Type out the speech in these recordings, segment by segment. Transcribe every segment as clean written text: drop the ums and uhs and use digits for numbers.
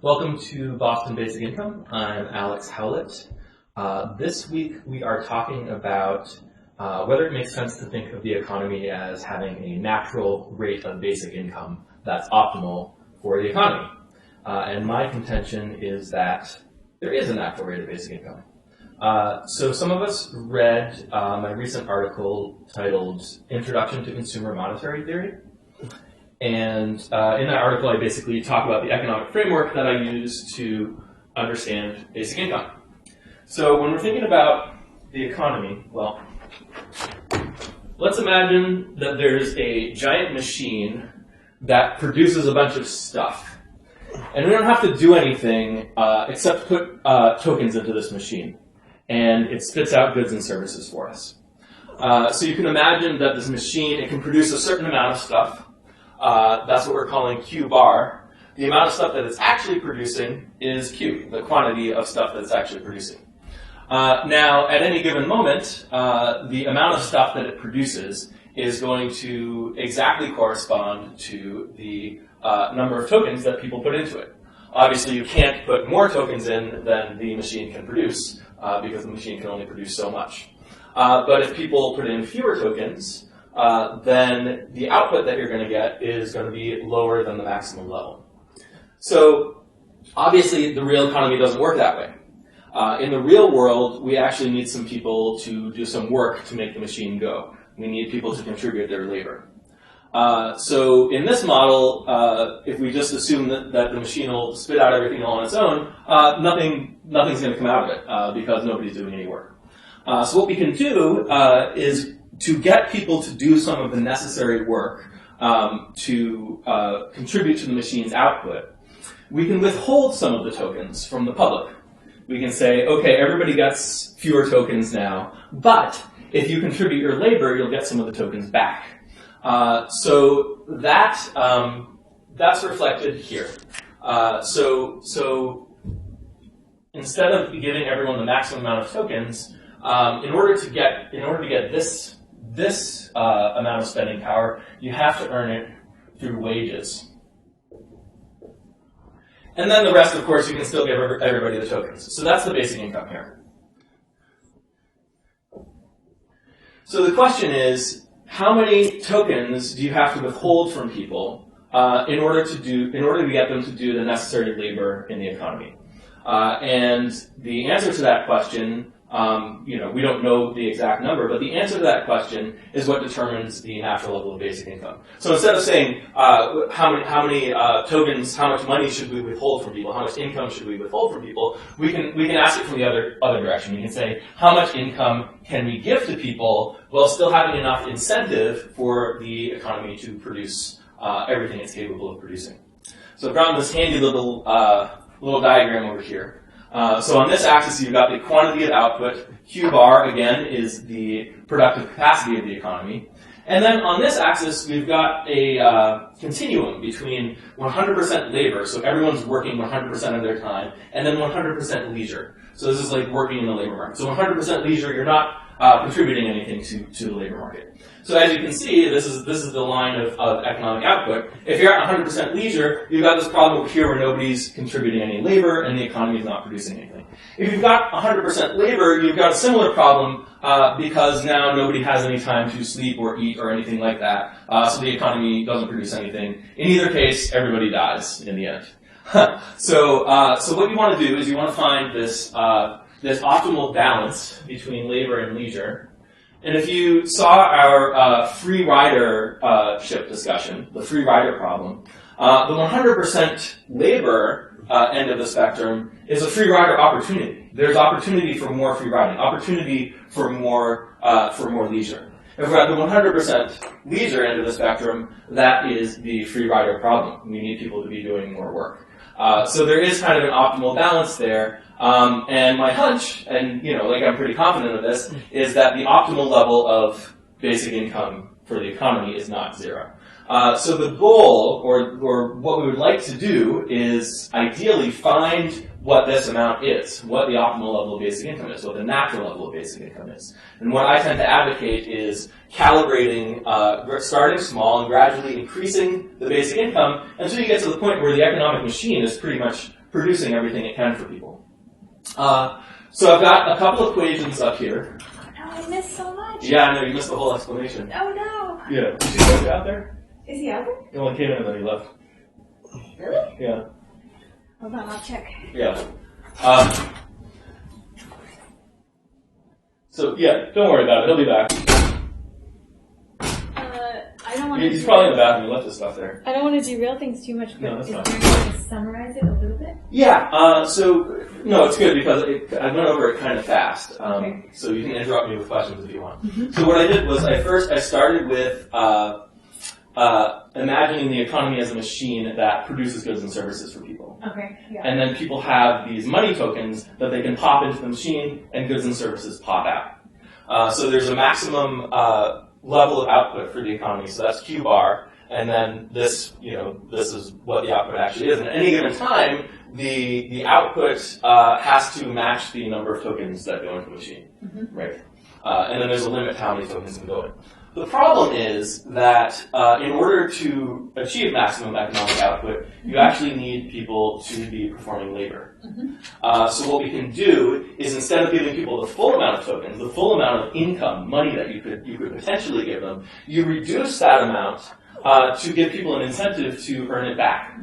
Welcome to Boston Basic Income. I'm Alex Howlett. This week we are talking about whether it makes sense to think of the economy as having a natural rate of basic income that's optimal for the economy. And my contention is that there is a natural rate of basic income. So some of us read my recent article titled Introduction to Consumer Monetary Theory. And in that article, I basically talk about the economic framework that I use to understand basic income. So when we're thinking about the economy, well, let's imagine that there's a giant machine that produces a bunch of stuff. And we don't have to do anything except put tokens into this machine. And it spits out goods and services for us. So you can imagine that this machine, it can produce a certain amount of stuff. That's what we're calling Q bar. The amount of stuff that it's actually producing is Q, the quantity of stuff that it's actually producing. Now, at any given moment, the amount of stuff that it produces is going to exactly correspond to the number of tokens that people put into it. Obviously, you can't put more tokens in than the machine can produce, because the machine can only produce so much. But if people put in fewer tokens, then the output that you're going to get is going to be lower than the maximum level. So obviously, the real economy doesn't work that way. In the real world, we actually need some people to do some work to make the machine go. We need people to contribute their labor. So in this model, if we just assume that the machine will spit out everything all on its own, nothing's going to come out of it because nobody's doing any work. So what we can do is to get people to do some of the necessary work to contribute to the machine's output, we can withhold some of the tokens from the public. We can say, okay, everybody gets fewer tokens now, but if you contribute your labor, you'll get some of the tokens back. So that's reflected here. So instead of giving everyone the maximum amount of tokens, in order to get this amount of spending power, you have to earn it through wages. And then the rest, of course, you can still give everybody the tokens. So that's the basic income here. So the question is, how many tokens do you have to withhold from people in order to get them to do the necessary labor in the economy? And the answer to that question, we don't know the exact number, but the answer to that question is what determines the natural level of basic income. So instead of saying how many tokens, how much money should we withhold from people, how much income should we withhold from people, we can ask it from the other direction. We can say how much income can we give to people while still having enough incentive for the economy to produce everything it's capable of producing. So I've drawn this handy little diagram over here. So on this axis, you've got the quantity of output. Q bar, again, is the productive capacity of the economy. And then on this axis, we've got a continuum between 100% labor, so everyone's working 100% of their time, and then 100% leisure. So this is like working in the labor market. So 100% leisure, you're not contributing anything to the labor market. So as you can see, this is the line of economic output. If you're at 100% leisure, you've got this problem over here where nobody's contributing any labor and the economy is not producing anything. If you've got 100% labor, you've got a similar problem because now nobody has any time to sleep or eat or anything like that. So the economy doesn't produce anything. In either case, everybody dies in the end. So what you want to do is you want to find this optimal balance between labor and leisure. And if you saw our free ridership discussion, the free rider problem, the 100% labor end of the spectrum is a free rider opportunity. There's opportunity for more free riding, opportunity for more leisure. If we're at the 100% leisure end of the spectrum, that is the free rider problem. We need people to be doing more work. So there is kind of an optimal balance there. And my hunch, and I'm pretty confident of this, is that the optimal level of basic income for the economy is not zero. So the goal, or what we would like to do, is ideally find what this amount is, what the optimal level of basic income is, what the natural level of basic income is. And what I tend to advocate is calibrating, starting small and gradually increasing the basic income until you get to the point where the economic machine is pretty much producing everything it can for people. So I've got a couple equations up here. Oh, I missed so much. Yeah, I know, you missed the whole explanation. Oh, no. Yeah. Did you see him out there? Is he out there? He only came in and then he left. Really? Yeah. Hold on, I'll check. Yeah. So, yeah, don't worry about it. He'll be back. I don't want to... He's probably in the bathroom. He left his stuff there. I don't want to derail things too much, but No, that's is fine. there a way to summarize it a little bit? Yeah, no, it's good because I went over it kind of fast. Okay. So you can interrupt me with questions if you want. Mm-hmm. So what I did was I started with imagining the economy as a machine that produces goods and services for people. Okay, yeah. And then people have these money tokens that they can pop into the machine and goods and services pop out. So there's a maximum level of output for the economy, so that's Q bar. And then this is what the output actually is. And at any given time, the output has to match the number of tokens that go into the machine, right? And then there's a limit to how many tokens can go in. The problem is that in order to achieve maximum economic output, you actually need people to be performing labor. So what we can do is instead of giving people the full amount of tokens, the full amount of income, money that you could potentially give them, you reduce that amount to give people an incentive to earn it back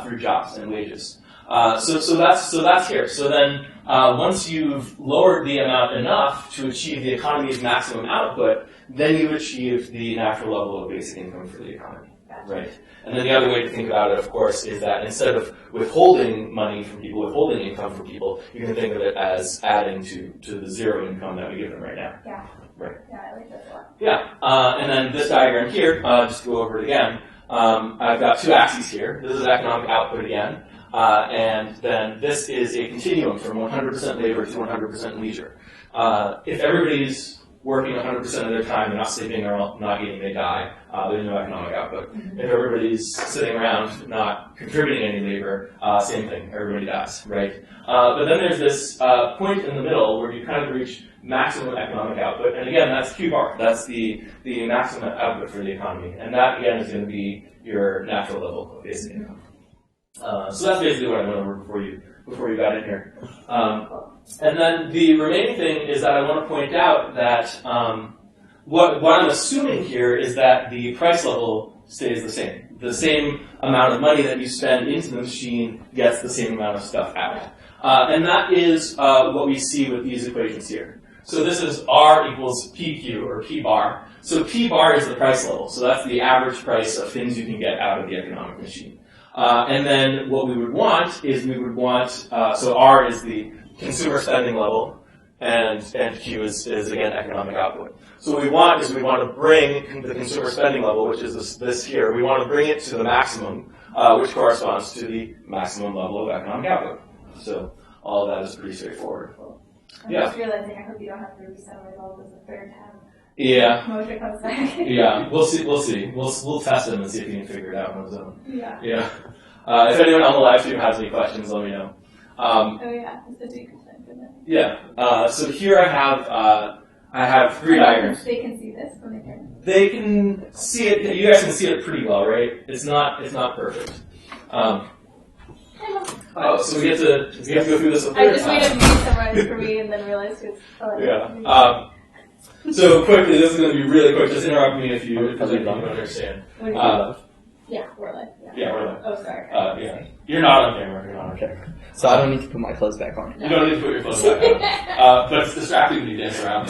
through jobs and wages. So that's here. So then once you've lowered the amount enough to achieve the economy's maximum output, then you achieve the natural level of basic income for the economy, right? And then the other way to think about it, of course, is that instead of withholding money from people, withholding income from people, you can think of it as adding to the zero income that we give them right now. Yeah. Right. Yeah, I like that a lot. Yeah. And then this diagram here, just to go over it again, I've got two axes here. This is economic output again. And then this is a continuum from 100% labor to 100% leisure. If everybody's working 100% of their time, they're not sleeping or not eating, they die. There's no economic output. If everybody's sitting around not contributing any labor, same thing, everybody dies, right? But then there's this point in the middle where you kind of reach maximum economic output, and again, that's Q bar. That's the maximum output for the economy, and that again is going to be your natural level of basic income. So that's basically what I went over before you got in here. And then the remaining thing is that I want to point out that what I'm assuming here is that the price level stays the same. The same amount of money that you spend into the machine gets the same amount of stuff out. And that is what we see with these equations here. So this is R equals PQ, or P bar. So P bar is the price level. So that's the average price of things you can get out of the economic machine. And then what we would want is so R is the consumer spending level, and Q is again economic output. So what we want to bring the consumer spending level, which is this here, we want to bring it to the maximum, which corresponds to the maximum level of economic output. So all of that is pretty straightforward. I'm just realizing I hope you don't have to resummarize all this a third time. Yeah. Mojo comes back. Yeah, we'll see. We'll test him and see if he can figure it out on his own. Yeah. Yeah. If anyone on the live stream has any questions, let me know. Oh yeah, it's a big percent, isn't it? Yeah. So here I have three diagrams. They can see this when they can. They can see it. You guys can see it pretty well, right? It's not perfect. So we have to go through this a third time. I just waited to summarize for me and then realized it's. Yeah. So quickly, this is going to be really quick. Just interrupt me if you don't understand. Yeah, we're live. Yeah, we're live. Oh, sorry. Yeah. You're not on camera. You're not on camera. So I don't need to put my clothes back on. You don't need to put your clothes back on. But it's distracting when you dance around.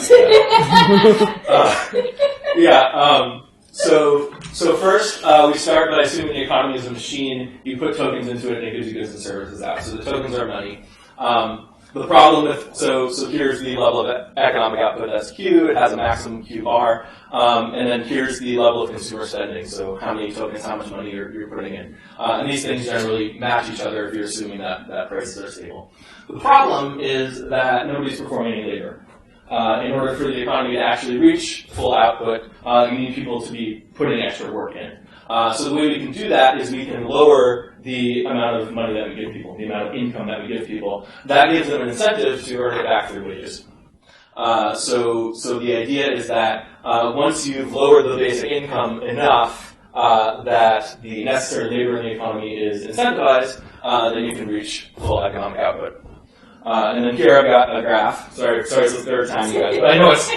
So first, we start by assuming the economy is a machine. You put tokens into it, and it gives you goods and services out. So the tokens are money. The problem with, so here's the level of economic output, that's Q, it has a maximum Q bar, and then here's the level of consumer spending, so how many tokens, how much money you're putting in. And these things generally match each other if you're assuming that prices are stable. The problem is that nobody's performing any labor. In order for the economy to actually reach full output, you need people to be putting extra work in. So the way we can do that is we can lower the amount of money that we give people, the amount of income that we give people. That gives them an incentive to earn it back through wages. So the idea is that once you've lowered the basic income enough that the necessary labor in the economy is incentivized, then you can reach full economic output. And then here I've got a graph. Sorry, it's the third time, you guys, but I know it's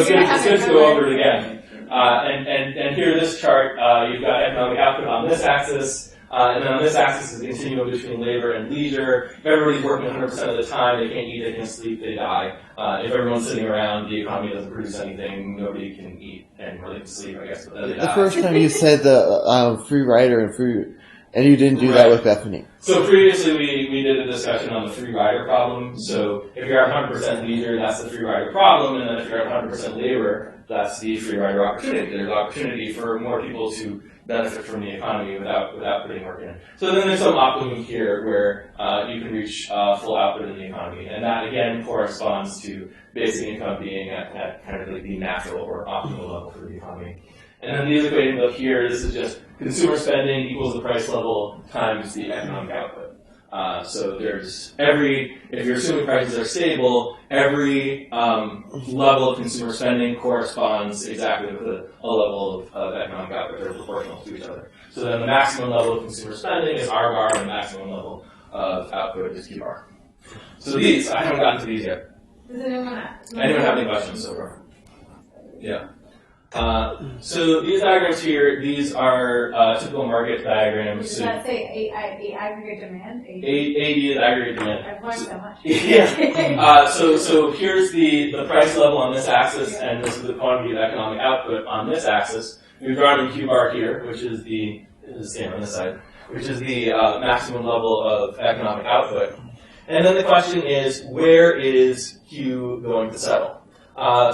good to go over it again. And here this chart, you've got economic output on this axis, and then on this axis is the continuum between labor and leisure. If everybody's working 100% of the time, they can't eat, they can't sleep, they die. If everyone's sitting around, the economy doesn't produce anything, nobody can eat and really can sleep, I guess, but then they die. The first time you said the free rider and free, and you didn't do that with Bethany. So previously we did a discussion on the free rider problem. So if you're at 100% leisure, that's the free rider problem, and then if you're at 100% labor, that's the free rider opportunity. There's opportunity for more people to benefit from the economy without putting work in. So then there's some optimum here where you can reach full output in the economy, and that again corresponds to basic income being at kind of like the natural or optimal level for the economy. And then these equations up here, this is just consumer spending equals the price level times the economic output. So there's if you're assuming prices are stable, every level of consumer spending corresponds exactly with a level of economic output. They're proportional to each other. So then the maximum level of consumer spending is R bar, and the maximum level of output is Q bar. So these, I haven't gotten to these yet. Does anyone have any questions so far? Yeah. So these diagrams here, these are typical market diagrams. Does that say a aggregate demand? AD is aggregate demand. I've learned so much. Yeah. So here's the price level on this axis, and this is the quantity of economic output on this axis. We've drawn in Q bar here, which is the same on this side, which is the maximum level of economic output. And then the question is, where is Q going to settle?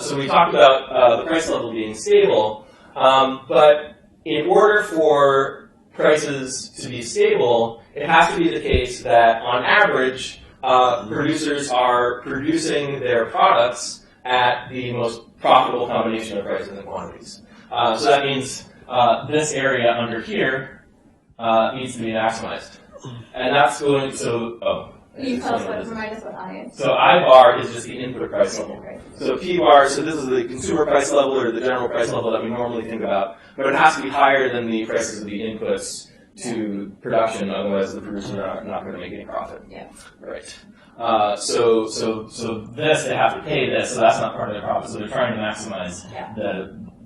So we talked about the price level being stable, but in order for prices to be stable, it has to be the case that on average, producers are producing their products at the most profitable combination of prices and quantities. So that means this area under here needs to be maximized. And that's going to, Can you tell us remind us what I is? So I bar is just the input price level. So P bar, so this is the consumer price level or the general price level that we normally think about, but it has to be higher than the prices of the inputs to production, otherwise the producers are not going to make any profit. Yeah. Right. So this, they have to pay this, so that's not part of their profit, so they're trying to maximize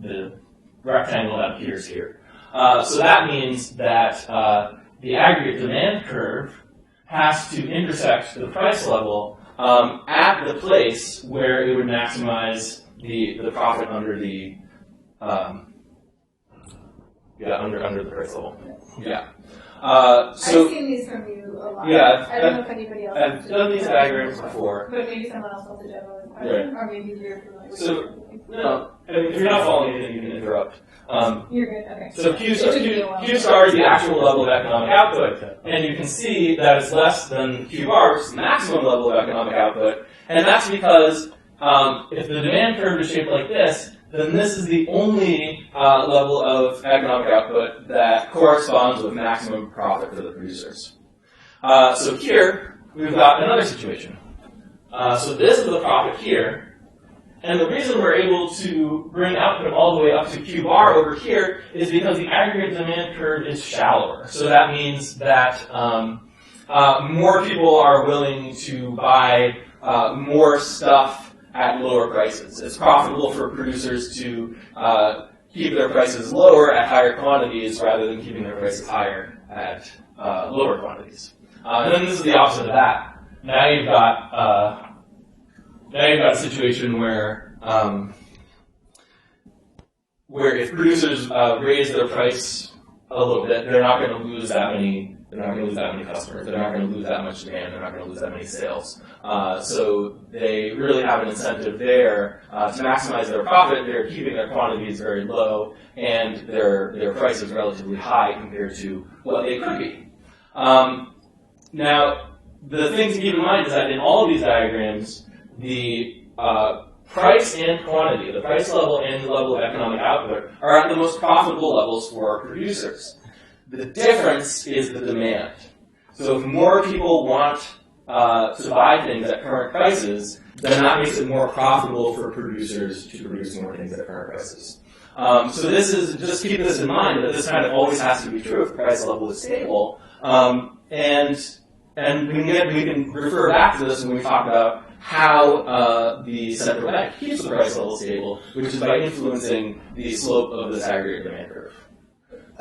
the rectangle that appears here. So that means that the aggregate demand curve has to intersect the price level at the place where it would maximize the profit under the under the price level. Yeah. I've seen these from you a lot. Yeah, I don't know if anybody else. I've done these diagrams before. But maybe someone else wants to demo this question, or maybe you're familiar with it. No, I mean, if you're not following anything, you can interrupt. You're good. Okay. So Q star is the actual level of economic output, and you can see that it's less than Q bar, which is the maximum level of economic output, and that's because if the demand curve is shaped like this, then this is the only level of economic output that corresponds with maximum profit for the producers. So here, we've got another situation. So this is the profit here. And the reason we're able to bring output all the way up to Q bar over here is because the aggregate demand curve is shallower. So that means that more people are willing to buy more stuff at lower prices. It's profitable for producers to keep their prices lower at higher quantities rather than keeping their prices higher at lower quantities. And then this is the opposite of that. Now you've got a situation where if producers raise their price a little bit, they're not going to lose that many. They're not going to lose that many customers. They're not going to lose that much demand. They're not going to lose that many sales. So they really have an incentive there to maximize their profit. They're keeping their quantities very low, and their price is relatively high compared to what they could be. Now, the thing to keep in mind is that in all of these diagrams, the price and quantity, the price level and the level of economic output, are at the most profitable levels for producers. The difference is the demand. So if more people want to buy things at current prices, then that makes it more profitable for producers to produce more things at current prices. So this is, just keep this in mind, that this kind of always has to be true if the price level is stable. And we can refer back to this when we talk about how the central bank keeps the price level stable, which is by influencing the slope of this aggregate demand curve.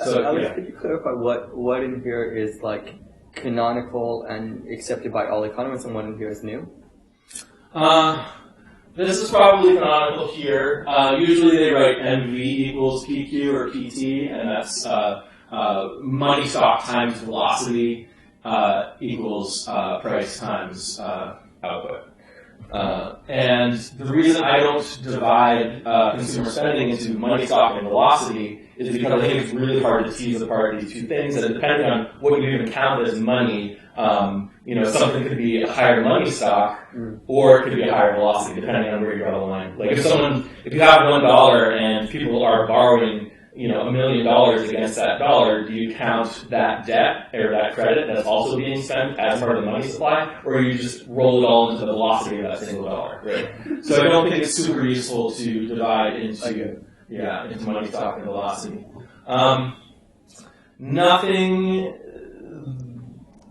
So, Alex, could you clarify what in here is like canonical and accepted by all economists, and what in here is new? This is probably canonical here. Usually they write MV equals PQ or PT, and that's money stock times velocity equals price times output. And the reason I don't divide consumer spending into money stock and velocity is because I think it's really hard to tease apart these two things, and depending on what you even count as money, something could be a higher money stock, or it could be a higher velocity, depending on where you draw the line. Like if you have $1 and people are borrowing, $1 million against that dollar, do you count that debt or that credit that's also being spent as part of the money supply, or you just roll it all into the velocity of that single dollar, right? So I don't think it's super useful to divide into money stock and velocity.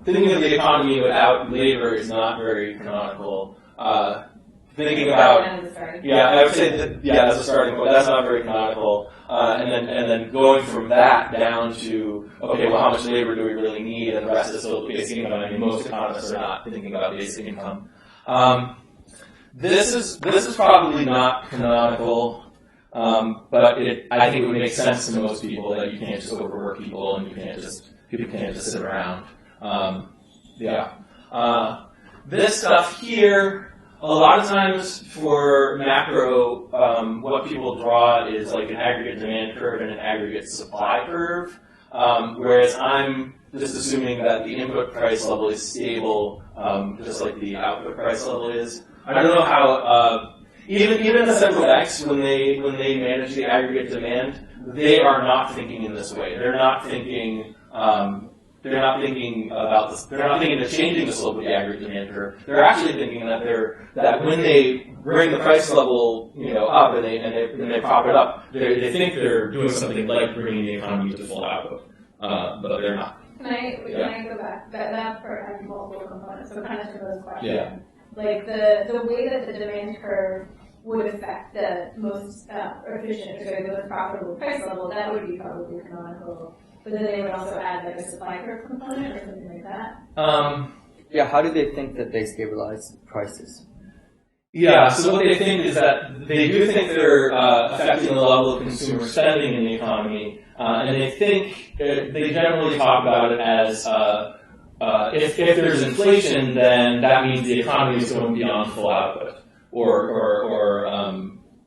Thinking of the economy without labor is not very canonical. Thinking about, I would say that, that's a starting point. That's not very canonical. And then going from that down to, okay, well, how much labor do we really need? And the rest is still basic income. I mean, most economists are not thinking about basic income. This is probably not canonical, but I think it would make sense to most people that you can't just overwork people and people can't just sit around. This stuff here, a lot of times for macro, what people draw is like an aggregate demand curve and an aggregate supply curve, whereas I'm just assuming that the input price level is stable, just like the output price level is. I don't know how, even the central banks, when they manage the aggregate demand, they are not thinking in this way. They're not thinking of changing the slope of the aggregate demand curve. They're actually thinking that when they bring the price level, up and they prop it up, they think they're doing something like bringing the economy to full output, but they're not. Can I go back? That part has multiple components, so kind of to those questions. Yeah. Like the way that the demand curve would affect the most efficient, or the most profitable price level, that would be probably canonical. But then they would also add like a supply curve component or something like that. How do they think that they stabilize prices? So what they think is that they do think they're affecting the level of consumer spending in the economy, and they think they generally talk about it as if there's inflation, then that means the economy is going beyond full output,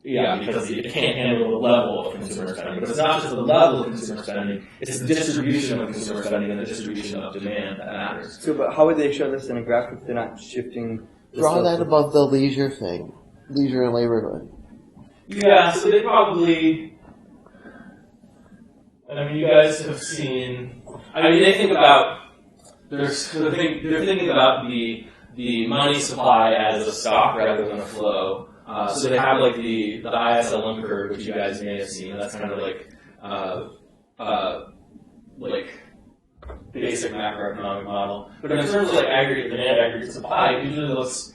because it can't handle the level of consumer spending. But it's not just the level of consumer spending, it's the distribution of consumer spending and the distribution of demand that matters. So, but how would they show this in a graph if they're not shifting? Draw that above the leisure thing. Leisure and labor thing. So they probably, you guys have seen, they think about, they're thinking about the money supply as a stock rather than a flow. So they have like the ISLM curve, which you guys may have seen. That's kind of like basic macroeconomic model. But in terms of like aggregate demand, aggregate supply, it usually looks,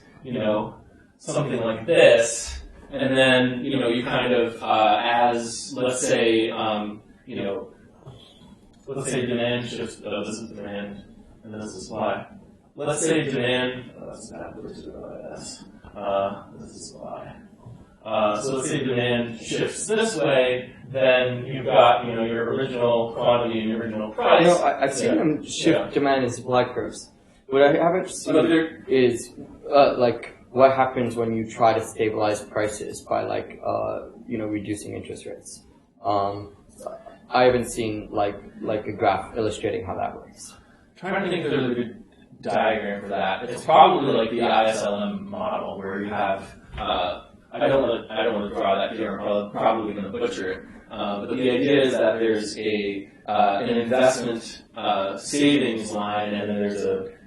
something like this. And then, you kind of, as, let's say demand shifts, this is demand, and this is supply. Let's say demand, that's backwards, this is supply. So let's say demand shifts this way, then you've got, your original quantity and your original price. I've seen them shift demand and supply curves. What I haven't seen is, what happens when you try to stabilize prices by, reducing interest rates. I haven't seen, a graph illustrating how that works. I'm trying to think if there's a good diagram for that. It's probably like the ISLM model where you have I don't want to draw that here. I'm probably going to butcher it. But the idea is that there's an investment savings line, and then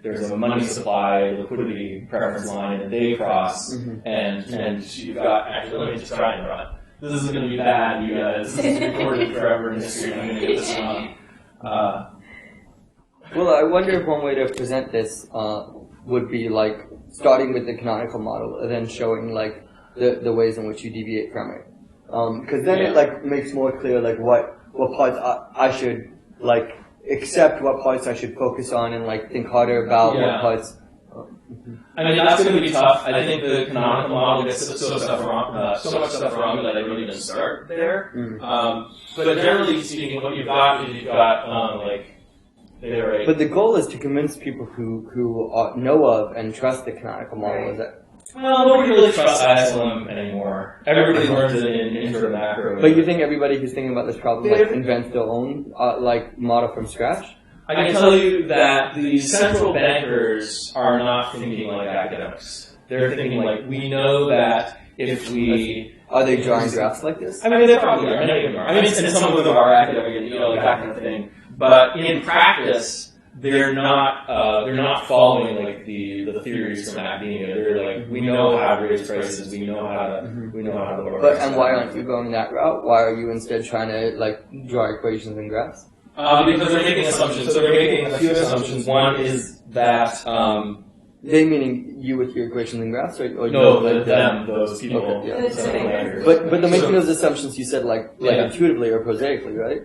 there's a money supply liquidity preference line, and they cross. And you've got, actually, let me just try and draw it. This is going to be bad, you guys. This is recorded forever in history. I'm going to get this wrong. Well, I wonder if one way to present this would be like starting with the canonical model and then showing like the ways in which you deviate from it. Because then it like makes more clear like what parts I should like accept, what parts I should focus on, and like think harder about what parts. I mean, that's going to be tough. I think the canonical model gets so much stuff wrong that I don't even start there. But generally speaking, what you've got is you've got like. But the goal is to convince people who know of and trust the canonical model. Is that? Well, nobody really trusts ISLM anymore. Everybody learns it in intro to macro. But you think everybody who's thinking about this problem like invents their own like model from scratch? I can tell you that the central bankers are not thinking like academics. They're thinking like, we know that if we... Are they drawing graphs like this? I mean, they probably are. Many of them are. I mean, and some of them are academic, like that kind of thing. But in practice, they're not following like the theories from academia. They're like, we know how to raise prices, we know how to lower prices. And why aren't you going that route? Why are you instead trying to like draw equations and graphs? Because they're making assumptions. So they're making a few assumptions. One is that they meaning you with your equations and graphs, or no, those people. Okay, yeah. But they're making those assumptions. You said like intuitively or prosaically, right?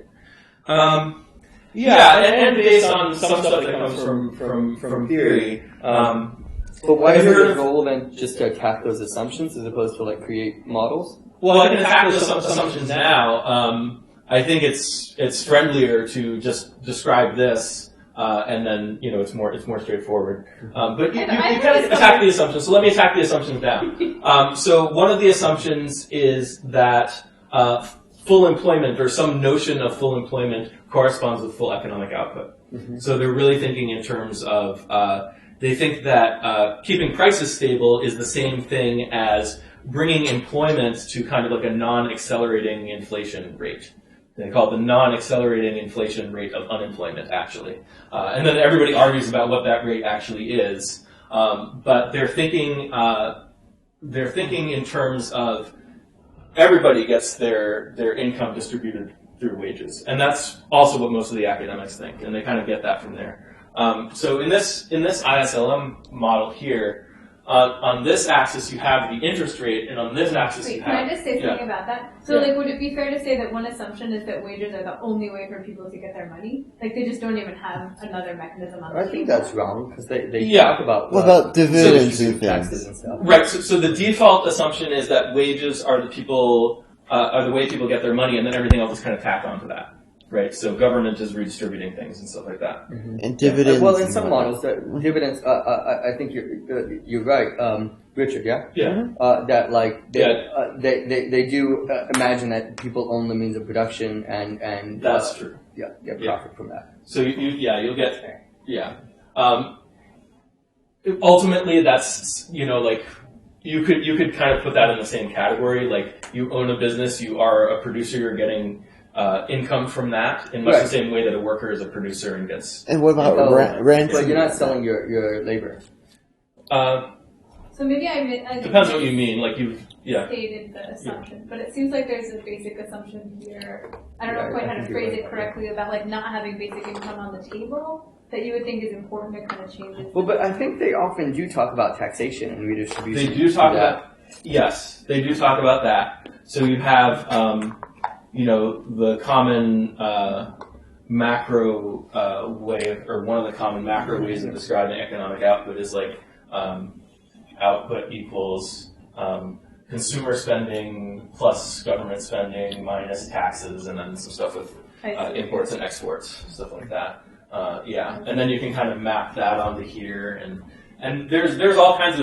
Yeah, and based on some stuff that comes from theory. But why is it your goal then just to attack those assumptions as opposed to like create models? Well, I can attack those assumptions now. I think it's friendlier to just describe this, and then it's more straightforward. But you can attack the assumptions. So let me attack the assumptions now. So one of the assumptions is that full employment, or some notion of full employment, corresponds with full economic output. So they're really thinking in terms of, they think that keeping prices stable is the same thing as bringing employment to kind of like a non-accelerating inflation rate. They call it the non-accelerating inflation rate of unemployment, actually. And then everybody argues about what that rate actually is. But they're thinking in terms of everybody gets their income distributed through wages, and that's also what most of the academics think, and they kind of get that from there. So in this ISLM model here, on this axis you have the interest rate, and on this axis you have... Can I just say something about that? So like, would it be fair to say that one assumption is that wages are the only way for people to get their money? Like they just don't even have another mechanism on the table? I think that's wrong, because they talk about... What about dividends and taxes and stuff? Right, so the default assumption is that wages are the way people get their money, and then everything else is kind of tacked onto that. Right, so government is redistributing things and stuff like that. And dividends. Well, in some models, dividends. I think you're right, Richard. Yeah. Yeah. That like they do imagine that people own the means of production and that's true. Yeah, get profit from that. So you'll get ultimately, that's like. You could kind of put that in the same category. Like, you own a business, you are a producer, you're getting income from that in much the same way that a worker is a producer and gets. And what about rent? But you're not selling your labor. So maybe I depends what you mean. Like you've stated the assumption, but it seems like there's a basic assumption here. I don't know quite how to phrase it correctly about like not having basic income on the table. That you would think is important to kind of change it. Well, but I think they often do talk about taxation and redistribution. They do talk about, yes, they do talk about that. So you have, the common macro way, or one of the common macro ways of describing economic output is like output equals consumer spending plus government spending minus taxes, and then some stuff with imports and exports, stuff like that. And then you can kind of map that onto here, and there's all kinds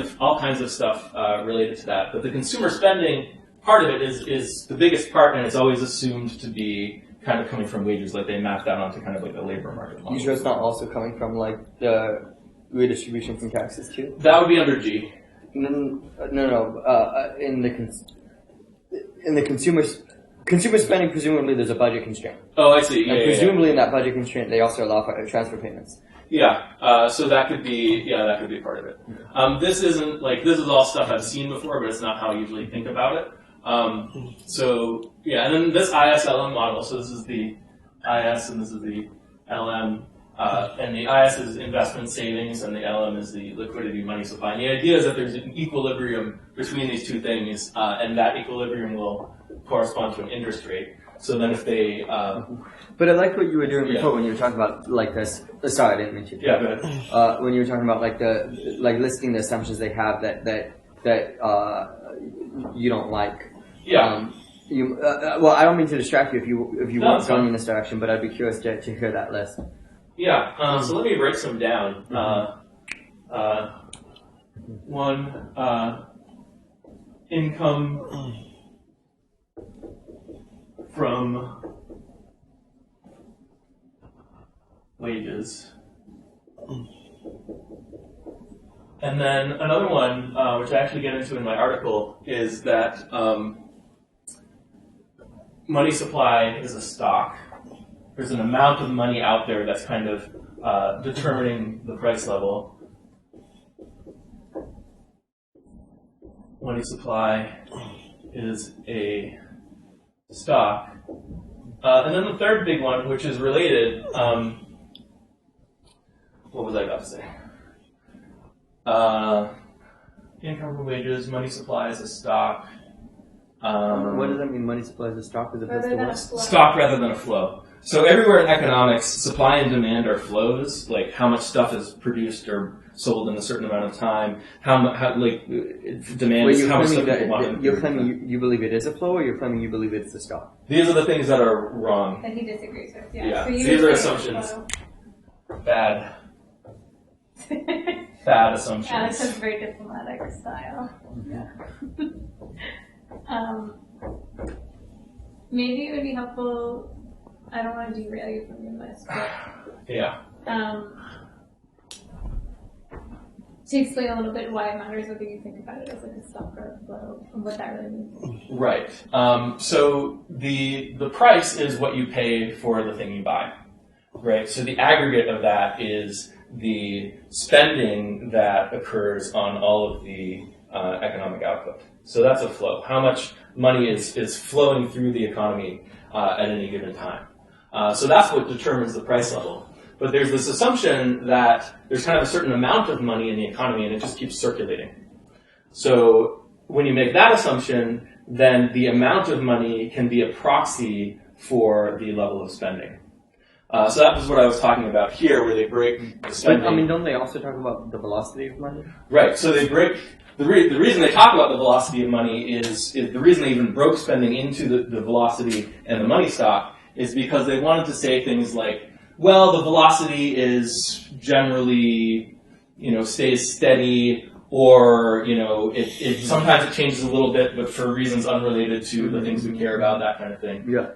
of stuff related to that. But the consumer spending part of it is the biggest part, and it's always assumed to be kind of coming from wages. Like they map that onto kind of like the labor market model. You sure it's not also coming from like the redistribution from taxes too? That would be under G. In the consumer spending, presumably there's a budget constraint. Oh, I see. And presumably in that budget constraint, they also allow for transfer payments. Yeah, so that could be part of it. This isn't this is all stuff I've seen before, but it's not how I usually think about it. So yeah, and then this IS-LM model. So this is the IS and this is the LM, and the IS is investment savings, and the LM is the liquidity money supply. And the idea is that there's an equilibrium between these two things, and that equilibrium will correspond to an interest rate. So then if they... But I like what you were doing before when you were talking about like this. Sorry, I didn't mean to. Yeah, go ahead. When you were talking about listing the assumptions they have that you don't like. Yeah. Well, I don't mean to distract you if you weren't going in this direction, but I'd be curious to hear that list. Yeah. So let me break some down. One, income from wages. And then another one, which I actually get into in my article, is that money supply is a stock. There's an amount of money out there that's kind of determining the price level. Money supply is a stock. And then the third big one, which is related, what was I about to say? Income from wages, money supply is a stock. What does that mean, money supply is a stock as opposed to what? Stock rather than a flow. So everywhere in economics, supply and demand are flows, like how much stuff is produced or sold in a certain amount of time, demand is how much stuff people want. You're claiming you believe it is a flow, or you're claiming you believe it's a stock? These are the things that are wrong. That he disagrees with, yeah. Yeah, So these are assumptions. Bad assumptions. Alex has a very diplomatic style. Yeah. Maybe it would be helpful, I don't want to derail you from your list, but Yeah. to explain a little bit why it matters whether you think about it as like a stock or a flow, and what that really means. Right. So the price is what you pay for the thing you buy, right? So the aggregate of that is the spending that occurs on all of the economic output. So that's a flow. How much money is flowing through the economy at any given time. So that's what determines the price level. But there's this assumption that there's kind of a certain amount of money in the economy and it just keeps circulating. So when you make that assumption, then the amount of money can be a proxy for the level of spending. So that was what I was talking about here, where they break the spending. I mean, don't they also talk about the velocity of money? Right. So they break. The reason they talk about the velocity of money is the reason they even broke spending into the velocity and the money stock is because they wanted to say things like, well, the velocity is generally, stays steady, or, it sometimes it changes a little bit, but for reasons unrelated to the things we care about, that kind of thing. Yeah.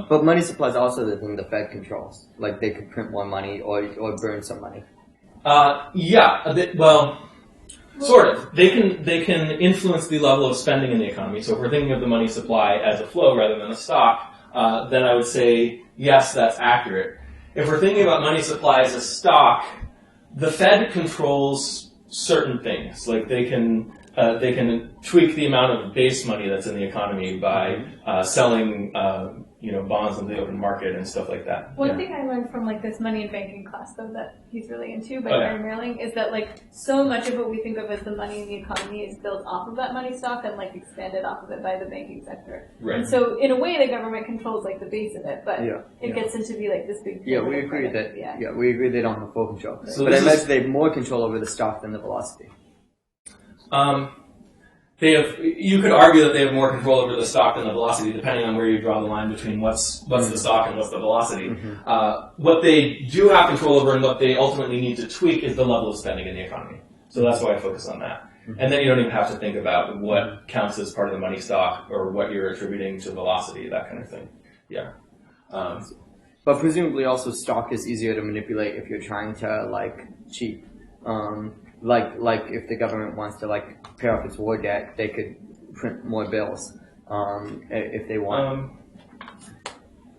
But money supply is also the thing the Fed controls. Like, they could print more money or burn some money. Sort of. They can influence the level of spending in the economy. So if we're thinking of the money supply as a flow rather than a stock, then I would say, yes, that's accurate. If we're thinking about money supply as a stock, the Fed controls certain things. Like they can tweak the amount of base money that's in the economy by selling bonds in the open market and stuff like that. One thing I learned from this money and banking class though that he's really into by Gary Merling is that so much of what we think of as the money in the economy is built off of that money stock and expanded off of it by the banking sector. Right. And so in a way the government controls the base of it, but it gets into be this big. Yeah, we agree that. Yeah, we agree they don't have full control. So but I imagine they have more control over the stock than the velocity. You could argue that they have more control over the stock than the velocity, depending on where you draw the line between what's the stock and what's the velocity. What they do have control over and what they ultimately need to tweak is the level of spending in the economy. So that's why I focus on that. And then you don't even have to think about what counts as part of the money stock or what you're attributing to velocity, that kind of thing. Yeah. But presumably also stock is easier to manipulate if you're trying to cheat. like if the government wants to like pay off its war debt, they could print more bills if they want.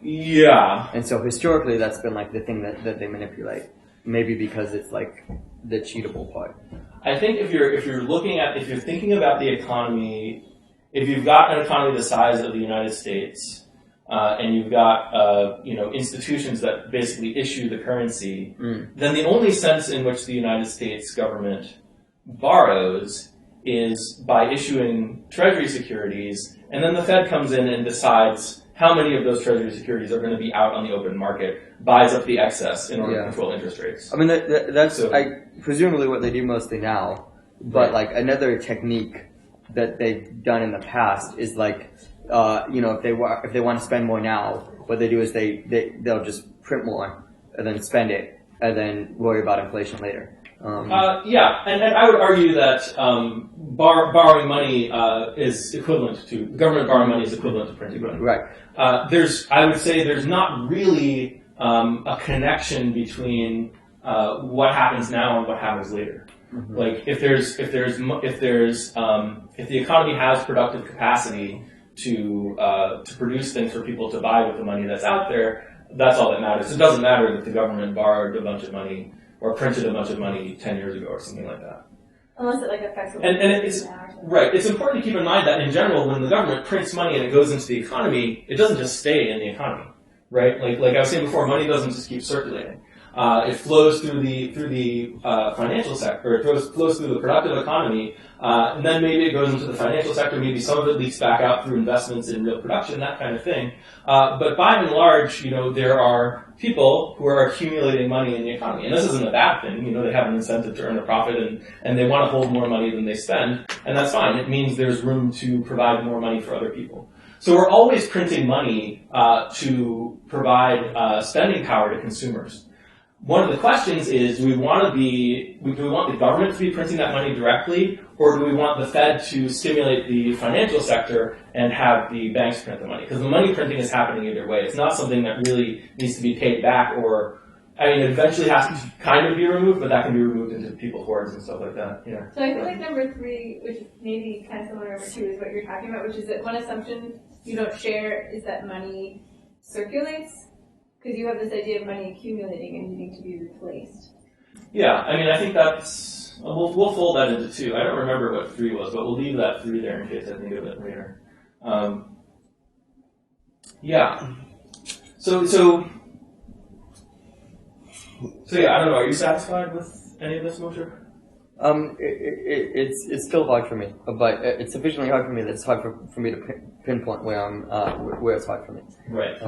Yeah. And so historically, that's been like the thing that they manipulate. Maybe because it's like the cheatable part. I think if you're thinking about the economy, if you've got an economy the size of the United States, and you've got institutions that basically issue the currency, then the only sense in which the United States government borrows is by issuing treasury securities, and then the Fed comes in and decides how many of those treasury securities are going to be out on the open market, buys up the excess in order to control interest rates. I mean, that's presumably what they do mostly now, but like another technique that they've done in the past is like, if they want to spend more now, what they do is they'll just print more and then spend it and then worry about inflation later. And I would argue that borrowing money is equivalent to government borrowing money is equivalent to printing money. Right. I would say there's not really a connection between what happens now and what happens later. Mm-hmm. Like if the economy has productive capacity to produce things for people to buy with the money that's out there, that's all that matters. It doesn't matter that the government borrowed a bunch of money or printed a bunch of money 10 years ago or something like that. Unless it like affects and it's right. It's important to keep in mind that in general, when the government prints money and it goes into the economy, it doesn't just stay in the economy, right? Like I was saying before, money doesn't just keep circulating. It flows through the financial sector, it flows through the productive economy, and then maybe it goes into the financial sector. Maybe some of it leaks back out through investments in real production, that kind of thing. But by and large, there are people who are accumulating money in the economy, and this isn't a bad thing. They have an incentive to earn a profit, and they want to hold more money than they spend, and that's fine. It means there's room to provide more money for other people. So we're always printing money to provide spending power to consumers. One of the questions is, do we want the government to be printing that money directly, or do we want the Fed to stimulate the financial sector and have the banks print the money? Because the money printing is happening either way. It's not something that really needs to be paid back, it eventually has to kind of be removed, but that can be removed into people hoards and stuff like that. Yeah. So I feel like number 3, which is maybe kind of similar to number 2, is what you're talking about, which is that one assumption you don't share is that money circulates. Because you have this idea of money accumulating and needing to be replaced. Yeah, I think that's... We'll fold that into 2. I don't remember what 3 was, but we'll leave that 3 there in case I think of it later. So I don't know, are you satisfied with any of this, Moshe? It's still hard for me, but it's sufficiently hard for me that it's hard for me to pinpoint where it's hard for me. Right.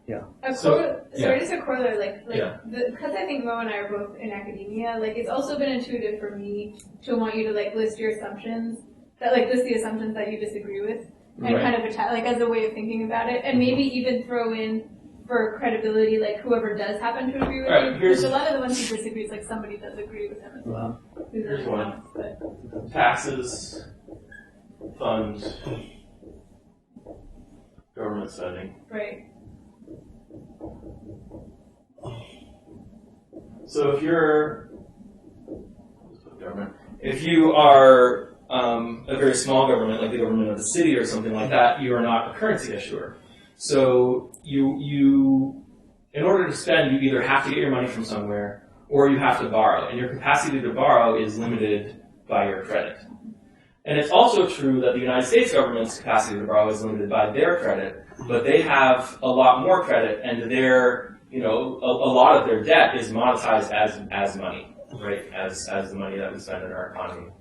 Yeah. Just a corollary, because I think Mo and I are both in academia, it's also been intuitive for me to want you to list your assumptions, list the assumptions that you disagree with, and kind of attack, as a way of thinking about it, and maybe even throw in for credibility, whoever does happen to agree with you. Because a lot of the ones who disagree, it's somebody does agree with them as well. Here's one. Taxes, funds, government spending. Right. So if you are a very small government, like the government of the city or something like that, you are not a currency issuer. So you in order to spend, you either have to get your money from somewhere or you have to borrow, and your capacity to borrow is limited by your credit. And it's also true that the United States government's capacity to borrow is limited by their credit, but they have a lot more credit, and a lot of their debt is monetized as money, right? As the money that we spend in our economy.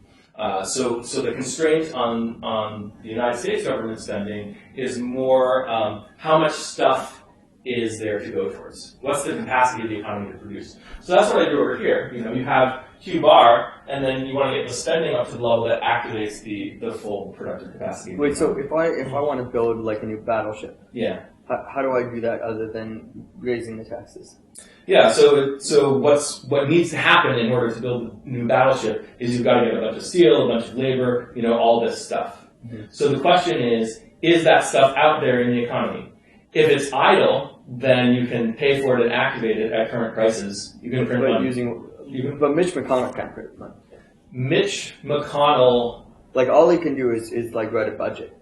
So the constraint on the United States government spending is more how much stuff is there to go towards. What's the capacity of the economy to produce? So that's what I do over here. You have Q bar, and then you want to get the spending up to the level that activates the full productive capacity. Wait, so if I want to build a new battleship, yeah, how do I do that other than raising the taxes? Yeah, so what needs to happen in order to build a new battleship is you've got to get a bunch of steel, a bunch of labor, all this stuff. Mm-hmm. So the question is that stuff out there in the economy? If it's idle, then you can pay for it and activate it at current prices. You can print money. But Mitch McConnell can't print money. Mitch McConnell. Like all he can do is like write a budget.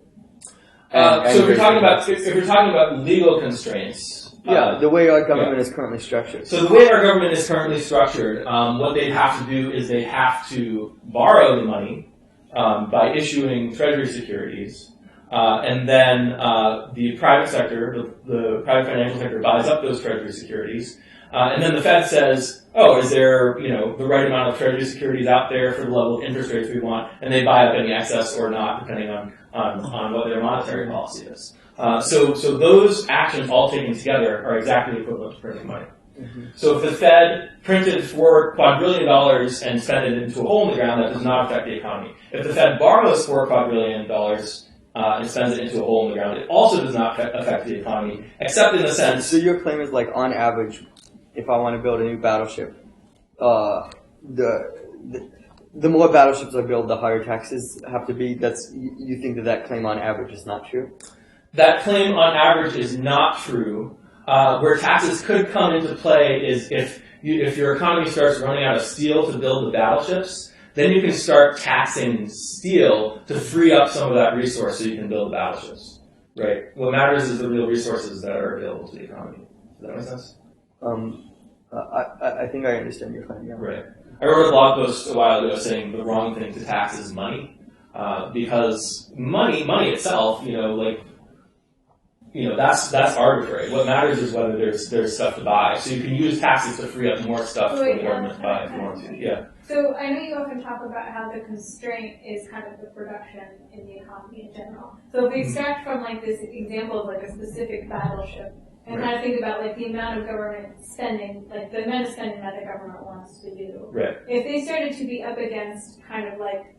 So if you're talking about legal constraints, the way our government is currently structured. So the way our government is currently structured, what they have to do is they have to borrow the money by issuing treasury securities, and then the private sector, the private financial sector, buys up those treasury securities, and then the Fed says, "Oh, is there the right amount of treasury securities out there for the level of interest rates we want?" And they buy up any excess or not, depending on what their monetary policy is. So those actions all taken together are exactly equivalent to printing money. Mm-hmm. So if the Fed printed $4 quadrillion and spent it into a hole in the ground, that does not affect the economy. If the Fed borrows $4 quadrillion and spends it into a hole in the ground, it also does not affect the economy, except in the sense... So your claim is like, on average, if I want to build a new battleship, the more battleships I build, the higher taxes have to be. You think that claim on average is not true? That claim on average is not true. Where taxes could come into play is if your economy starts running out of steel to build the battleships, then you can start taxing steel to free up some of that resource so you can build the battleships. Right? What matters is the real resources that are available to the economy. Does that make sense? I think I understand your claim. Yeah. Right. I wrote a blog post a while ago saying the wrong thing to tax is money, because money itself, that's arbitrary. What matters is whether there's stuff to buy. So you can use taxes to free up more stuff for the government to buy if you want to. Yeah. So I know you often talk about how the constraint is kind of the production in the economy in general. So if we extract from like this example of like a specific battleship and kind of think about like the amount of government spending, like the amount of spending that the government wants to do. Right. If they started to be up against kind of like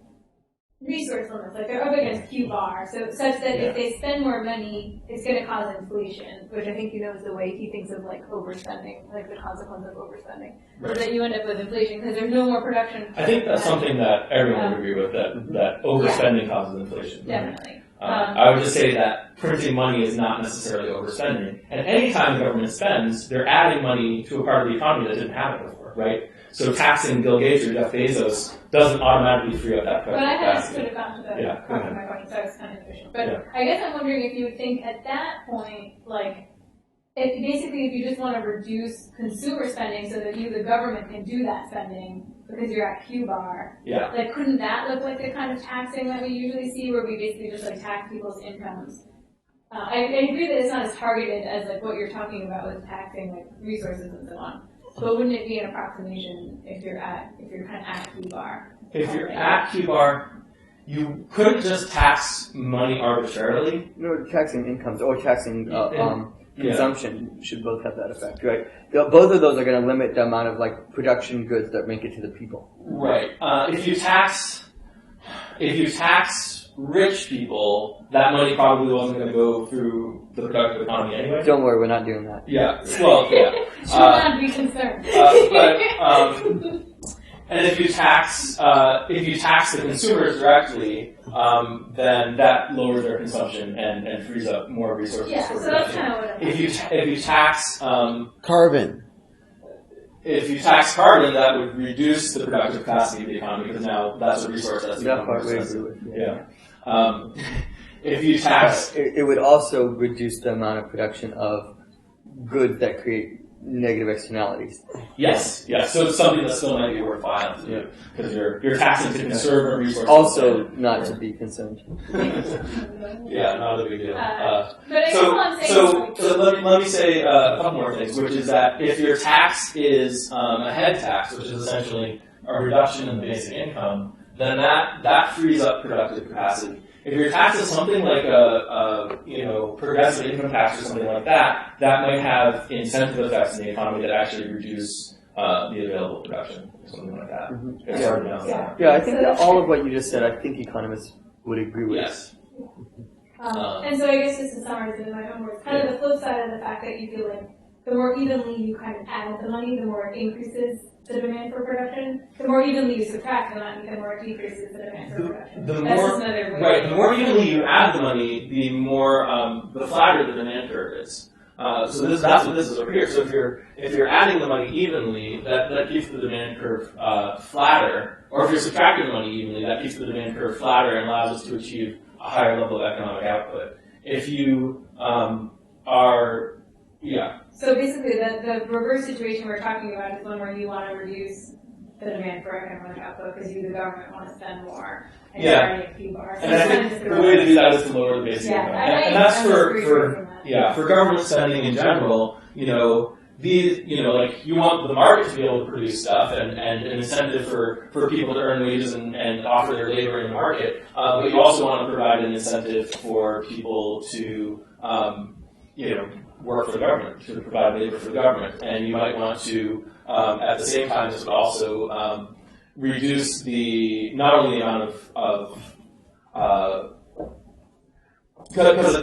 resource limits, like they're up against Q-bar, so such that if they spend more money, it's going to cause inflation, which I think is the way he thinks of like overspending, like the consequence of overspending. Right. So that you end up with inflation because there's no more production. I think that's something that everyone would agree with, that overspending causes inflation. Definitely. I would just say that printing money is not necessarily overspending. And any time the government spends, they're adding money to a part of the economy that didn't have it before, right? So taxing Bill Gates or Jeff Bezos doesn't automatically free up that capacity. But I had capacity. sort of gotten to the part of my question, so I was kind of efficient. But I guess I'm wondering if you would think at that point, like, if you just want to reduce consumer spending so that you, the government, can do that spending because you're at Q-bar, like, couldn't that look like the kind of taxing that we usually see where we basically just like tax people's incomes? I agree that it's not as targeted as like what you're talking about with taxing like resources and so on. But wouldn't it be an approximation if you're kind of at Q-bar? If you're at Q-bar, you couldn't just tax money arbitrarily. No, taxing incomes or taxing consumption should both have that effect, right? Both of those are going to limit the amount of like production goods that make it to the people. Right. If you tax rich people, that money probably wasn't going to go through the productive economy anyway. Don't worry, we're not doing that. Yeah. Well, yeah. Should not be concerned. And if you tax the consumers directly, then that lowers their consumption and frees up more resources for production. So that's kind of what I mean. If you tax carbon. If you tax carbon, that would reduce the productive capacity of the economy because now that's a resource that's that part we agree with. Yeah. If you tax, it would also reduce the amount of production of goods that create negative externalities. Yes. So it's something that still might be worthwhile to do because you're taxing to conserve resources. Also, not to be concerned. Yeah, not a big deal. So let me say a couple more things, which is that if your tax is a head tax, which is essentially a reduction in the basic income, then that frees up productive capacity. If your tax is something like a progressive income tax or something like that, that might have incentive effects in the economy that actually reduce the available production, or something like that. Mm-hmm. It's hard to know. Yeah, I think that all of what you just said, I think economists would agree with. Yes. And so I guess just to summarize it in my own words, kind of the flip side of the fact that you feel like the more evenly you kind of add the money, the more it increases the demand for production. The more evenly you subtract the money, the more it decreases the demand for production. The more evenly you add the money, the flatter the demand curve is. That's what this is over here. So if you're adding the money evenly, that keeps the demand curve flatter, or if you're subtracting the money evenly, that keeps the demand curve flatter and allows us to achieve a higher level of economic output. If you So basically, the reverse situation we're talking about is one where you want to reduce the demand for economic output because you, the government, want to spend more. And you're already at P bar. So and I think the way to do that is to lower the basic income. And that's for government spending in general, like you want the market to be able to produce stuff and an incentive for people to earn wages and offer their labor in the market, but you also want to provide an incentive for people to, work for the government, to provide labor for the government. And you might want to, at the same time, this would also reduce not only the amount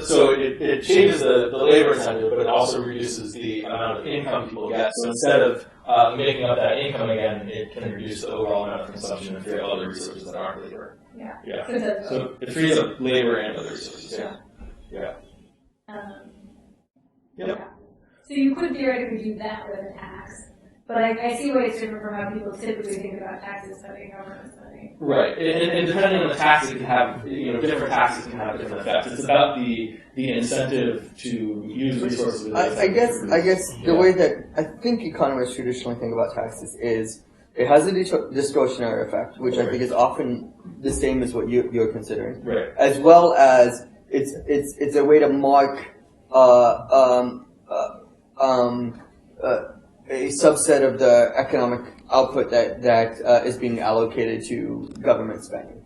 so it changes the labor incentive, but it also reduces the amount of income people get. So instead of making up that income again, it can reduce the overall amount of consumption and free up other resources that aren't labor. Yeah. So it frees up labor and other resources. Yeah. Yep. So you could theoretically do that with a tax, but I see why it's different from how people typically think about taxes spending, government spending. Right, and depending on the tax, it can have different taxes can have different effects. It's about the incentive to use resources. I guess the way that I think economists traditionally think about taxes is it has a distortionary effect, which I think is often the same as what you're considering, right? As well as it's a way to mark a subset of the economic output that is being allocated to government spending.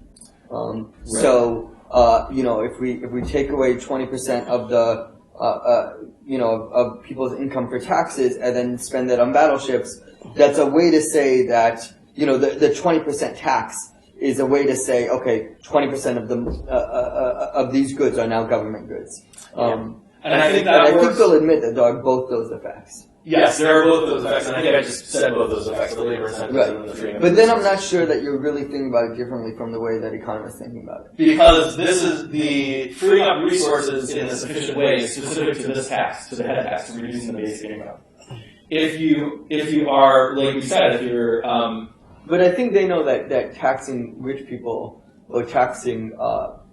So if we take away 20% of the of people's income for taxes and then spend that on battleships, that's a way to say that the 20% tax is a way to say, okay, 20% of of these goods are now government goods. And I think they'll admit that there are both those effects. Yes, there are both those effects, and I think I just said both those effects, the labor incentives and the freeing. But then I'm not sure that you're really thinking about it differently from the way that economists are thinking about it. Because this is the freeing up resources in a sufficient way specific to this tax, to the head tax, to reducing the basic income. If you are, like we said, if you're... But I think they know that taxing rich people or taxing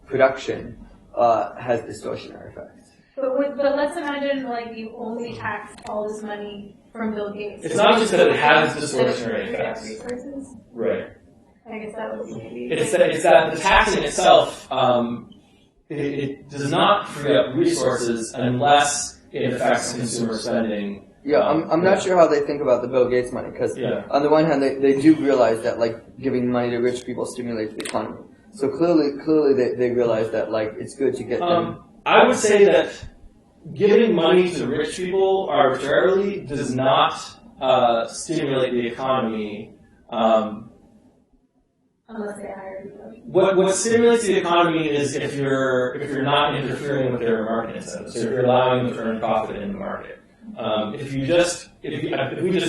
production has distortionary effects. But let's imagine you only tax all this money from Bill Gates. It's not just that it has distortionary effects. Resources. Right. I guess that would be maybe. It's that the taxing itself it does not free up resources unless it affects consumer spending. Yeah, I'm not sure how they think about the Bill Gates money because on the one hand they do realize that giving money to rich people stimulates the economy. So clearly they realize that it's good to get them. I would say that giving money to rich people arbitrarily does not stimulate the economy. Unless they hire people. What stimulates the economy is if you're not interfering with their market incentives. So if you're allowing them to earn profit in the market. If we just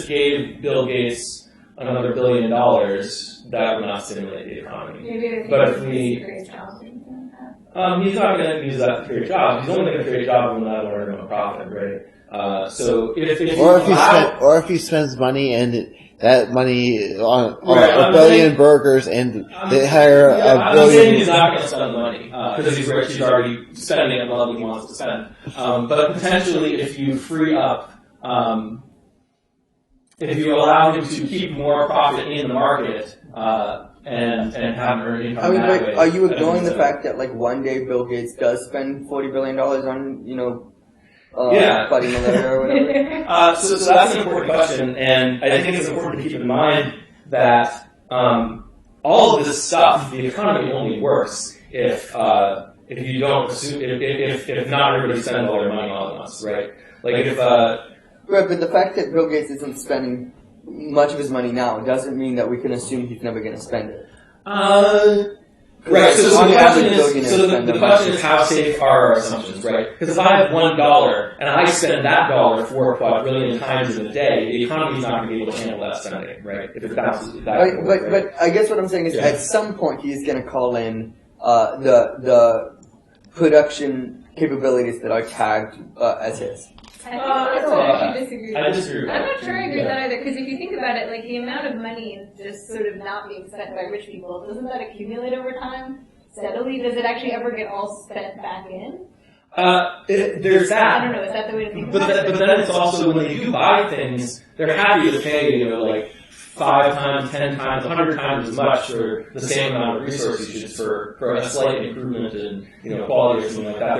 gave Bill Gates another $1 billion, that would not stimulate the economy. But if he's not going to use that to create jobs. He's only going to create jobs when that will earn him a profit, right? So if he spends money and that money on a billion burgers and they hire a billion. I'm saying he's not going to spend the money because he's rich. He's already spending at the level he wants to spend. But potentially, if you free up, if you allow him to keep more profit in the market. And have earned income that way. Are you ignoring the fact that one day Bill Gates does spend $40 billion on fighting malaria or whatever? So that's an important question, and I think it's important to keep in mind that all of this stuff, the economy only works if you don't assume if not everybody spends all their money all at once, right? Right, but the fact that Bill Gates isn't spending much of his money now doesn't mean that we can assume he's never going to spend it. Right. So the question is how safe are our assumptions, right? Because if I have $1 and I spend that dollar 4 quadrillion times in a day, the economy's not going to be able to handle that spending, right? If it bounces that. Right, but I guess what I'm saying is at some point he's going to call in the production capabilities that are tagged as his. I disagree. I disagree with I'm that. not sure I agree with that either, because if you think about it, like the amount of money just sort of not being spent by rich people, doesn't that accumulate over time steadily? Does it actually ever get all spent back in? There's that. I don't know, is that the way to think But about it? but then it's also when they do buy things, they're happy to pay, like 5 times, 10 times, 100 times as much for the same amount of resource usage for a slight improvement in quality or something like that.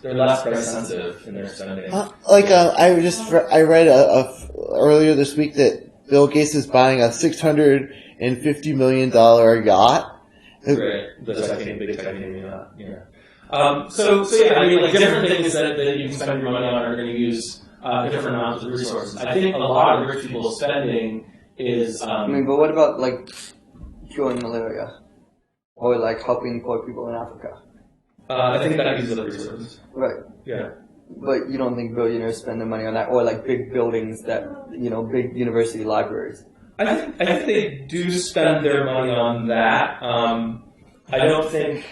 They're less price sensitive in their spending. I read earlier this week that Bill Gates is buying a $650 million yacht. Right, the second big titanium yacht. Yeah. So yeah, I mean, like different things that you can spend your money on are going to use different amounts of resources. I think a lot of rich people's spending is. But what about like curing malaria, or like helping poor people in Africa? I think that uses other resources. Right. Yeah. But you don't think billionaires spend their money on that, or like big buildings that big university libraries? I think they do spend their money on that. I don't think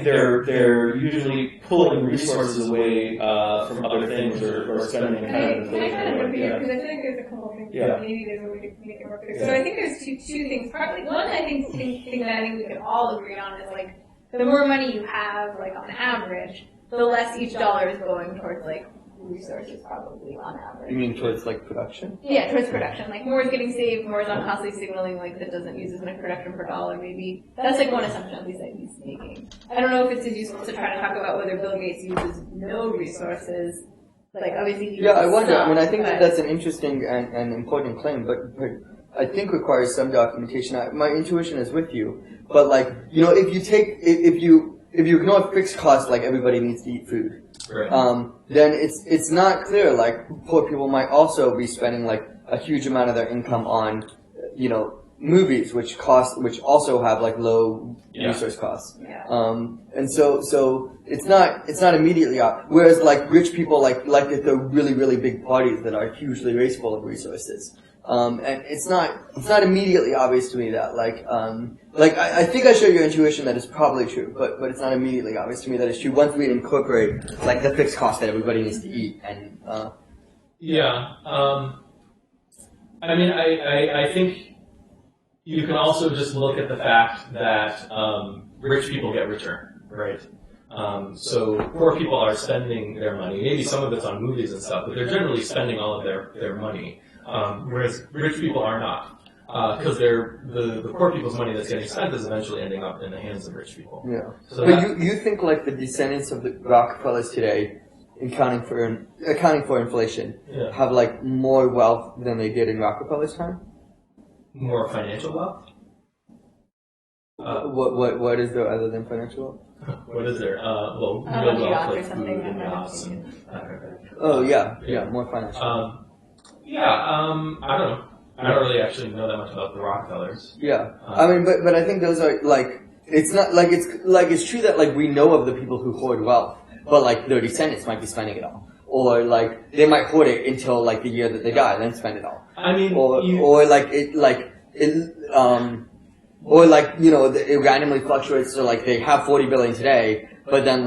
they're usually pulling resources away from other things or spending Can I kind of jump in here? Because I feel like there's a couple of things that maybe there's a way to make it more clear. So I think there's two things. Partly, one I think that I think we can all agree on is like the more money you have, like on average, the less each dollar is going towards like resources probably on average. You mean towards like production? Yeah, towards production. Like more is getting saved, more is on costly signaling, like that doesn't use as much production per dollar maybe. That's like one assumption at least that he's making. I don't know if it's as useful to try to talk about whether Bill Gates uses no resources. Like obviously he uses I wonder. some, I think that's an interesting and important claim, but I think requires some documentation. My intuition is with you, but like if you ignore fixed costs, like everybody needs to eat food. Right. Then it's not clear. Like poor people might also be spending like a huge amount of their income on, movies, which also have like low resource costs. Yeah. And so it's not immediately up. Whereas like rich people like at the really really big parties that are hugely wasteful of resources. And it's not immediately obvious to me that I think I share your intuition that it's probably true, but it's not immediately obvious to me that it's true once we incorporate like the fixed cost that everybody needs to eat and. I mean, I think you can also just look at the fact that rich people get richer, right? So poor people are spending their money. Maybe some of it's on movies and stuff, but they're generally spending all of their money. Whereas rich people are not, because the poor people's money that's getting spent is eventually ending up in the hands of rich people. Yeah. So but you think like the descendants of the Rockefellers today, accounting for inflation, have like more wealth than they did in Rockefeller's time? More financial wealth? What is there other than financial wealth? What is there? Real wealth, like food and yachts and that kind of thing. Oh yeah, more financial. I don't know. I don't really actually know that much about the Rockefellers. Yeah, but I think those are like it's not like it's true that like we know of the people who hoard wealth, but like their descendants might be spending it all, or like they might hoard it until like the year that they die and then spend it all. I mean, it randomly fluctuates. So like they have 40 billion today. But then,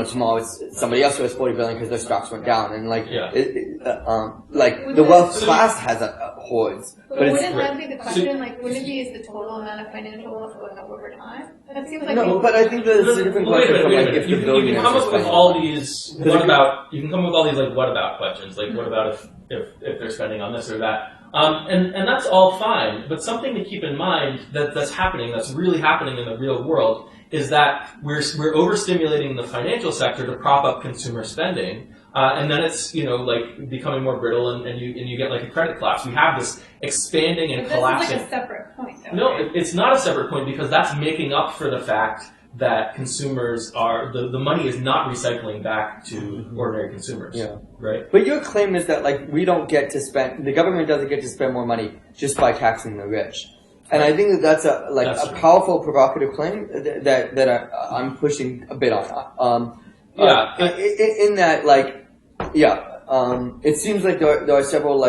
tomorrow it's somebody else who has 40 billion because their stocks went down, and the wealth class has hoards. But wouldn't that be the question? Wouldn't it be is the total amount of financial wealth going up over time? That seems like no. But I think there's a different question from if the billionaires. You can come up with all these. What about? You can come up with all these what about questions? Like what about if they're spending on this or that? And that's all fine. But something to keep in mind that's happening, that's really happening in the real world, is that we're overstimulating the financial sector to prop up consumer spending, and then it's becoming more brittle, and you get like a credit collapse. We have this expanding and collapsing. That's like a separate point, though. No, right? It's not a separate point because that's making up for the fact that consumers are the money is not recycling back to ordinary consumers. Yeah. Right. But your claim is that we don't get to spend. The government doesn't get to spend more money just by taxing the rich. And I think that's a powerful, provocative claim that I'm pushing a bit on. In that, it seems like there are several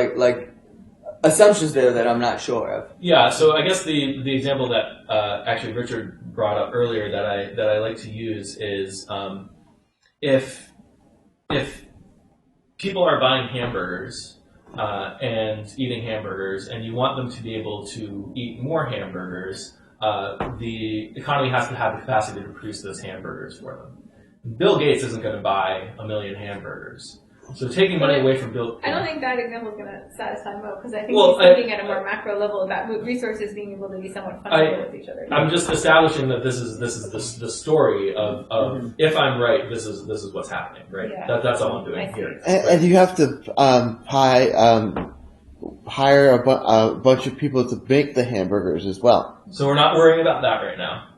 assumptions there that I'm not sure of. Yeah. So I guess the example that actually Richard brought up earlier that I like to use is if people are buying hamburgers and eating hamburgers, and you want them to be able to eat more hamburgers, the economy has to have the capacity to produce those hamburgers for them. Bill Gates isn't going to buy 1 million hamburgers. So taking money away from Bill... I don't think that example is going to satisfy Mo, because I think he's thinking at a more macro level about resources being able to be somewhat fungible with each other. I'm just establishing that this is the story of if I'm right, this is what's happening, right? Yeah. That's all I'm doing here. And you have to hire a bunch of people to make the hamburgers as well. So we're not worrying about that right now.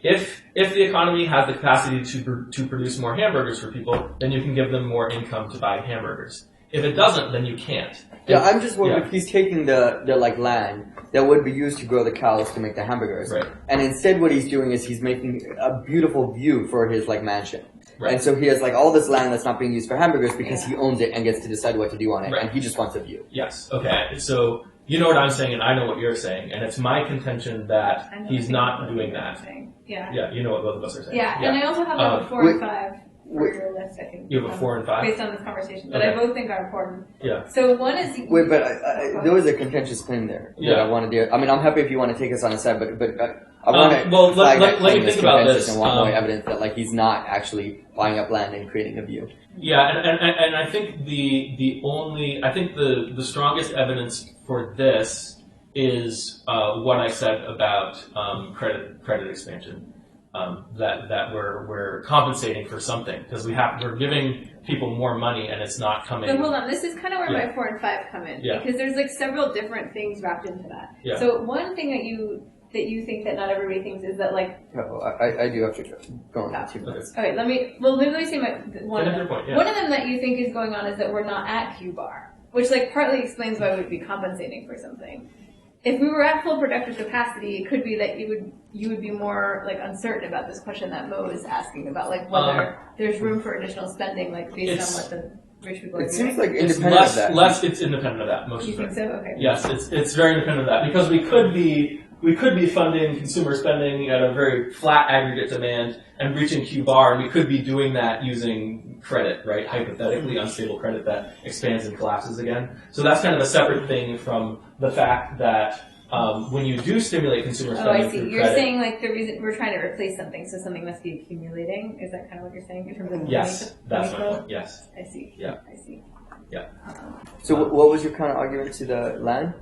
If the economy had the capacity to produce more hamburgers for people, then you can give them more income to buy hamburgers. If it doesn't, then you can't. Yeah, I'm just wondering if he's taking the like land that would be used to grow the cows to make the hamburgers, right. And instead what he's doing is he's making a beautiful view for his like mansion. Right. And so he has like all this land that's not being used for hamburgers because he owns it and gets to decide what to do on it, right. And he just wants a view. Yes. Okay. So you know what I'm saying, and I know what you're saying, and it's my contention that he's not doing that. Yeah. Yeah. You know what both of us are saying. Yeah. And I also have a 4 and 5 for your list. I can. You have a 4 and 5 based on this conversation, but okay. I both think are important. Yeah. So one is. Wait, but there was a contentious claim there. Yeah. That I wanted to. I mean, I'm happy if you want to take us on a side, but I want to well, flag let me think about this. And want more evidence that like he's not actually buying up land and creating a view. Yeah, and I think the strongest evidence for this is what I said about credit expansion. That we're compensating for something because we're giving people more money and it's not coming. So hold on, this is kind of where my 4 and 5 come in because there's like several different things wrapped into that. Yeah. So one thing that you think that not everybody thinks is that like. Oh, I do have to go on 2 minutes. Okay, let me say one of them. Point, One of them that you think is going on is that we're not at Q bar, which like partly explains why we'd be compensating for something. If we were at full productive capacity, it could be that you would be more like uncertain about this question that Mo is asking about, like whether there's room for additional spending, like based on what the rich people are doing. It seems like it's independent of that. It's independent of that. Most you think so? Okay. Yes, it's very independent of that because we could be funding consumer spending at a very flat aggregate demand and reaching Q bar, and we could be doing that using credit, right? Hypothetically unstable credit that expands and collapses again. So that's kind of a separate thing from the fact that when you do stimulate consumer spending, I see. You're saying like the reason we're trying to replace something, so something must be accumulating. Is that kind of what you're saying in terms of yes, that's my point. Yes. I see. Yeah. I see. Yeah. So what was your kind of argument to the land?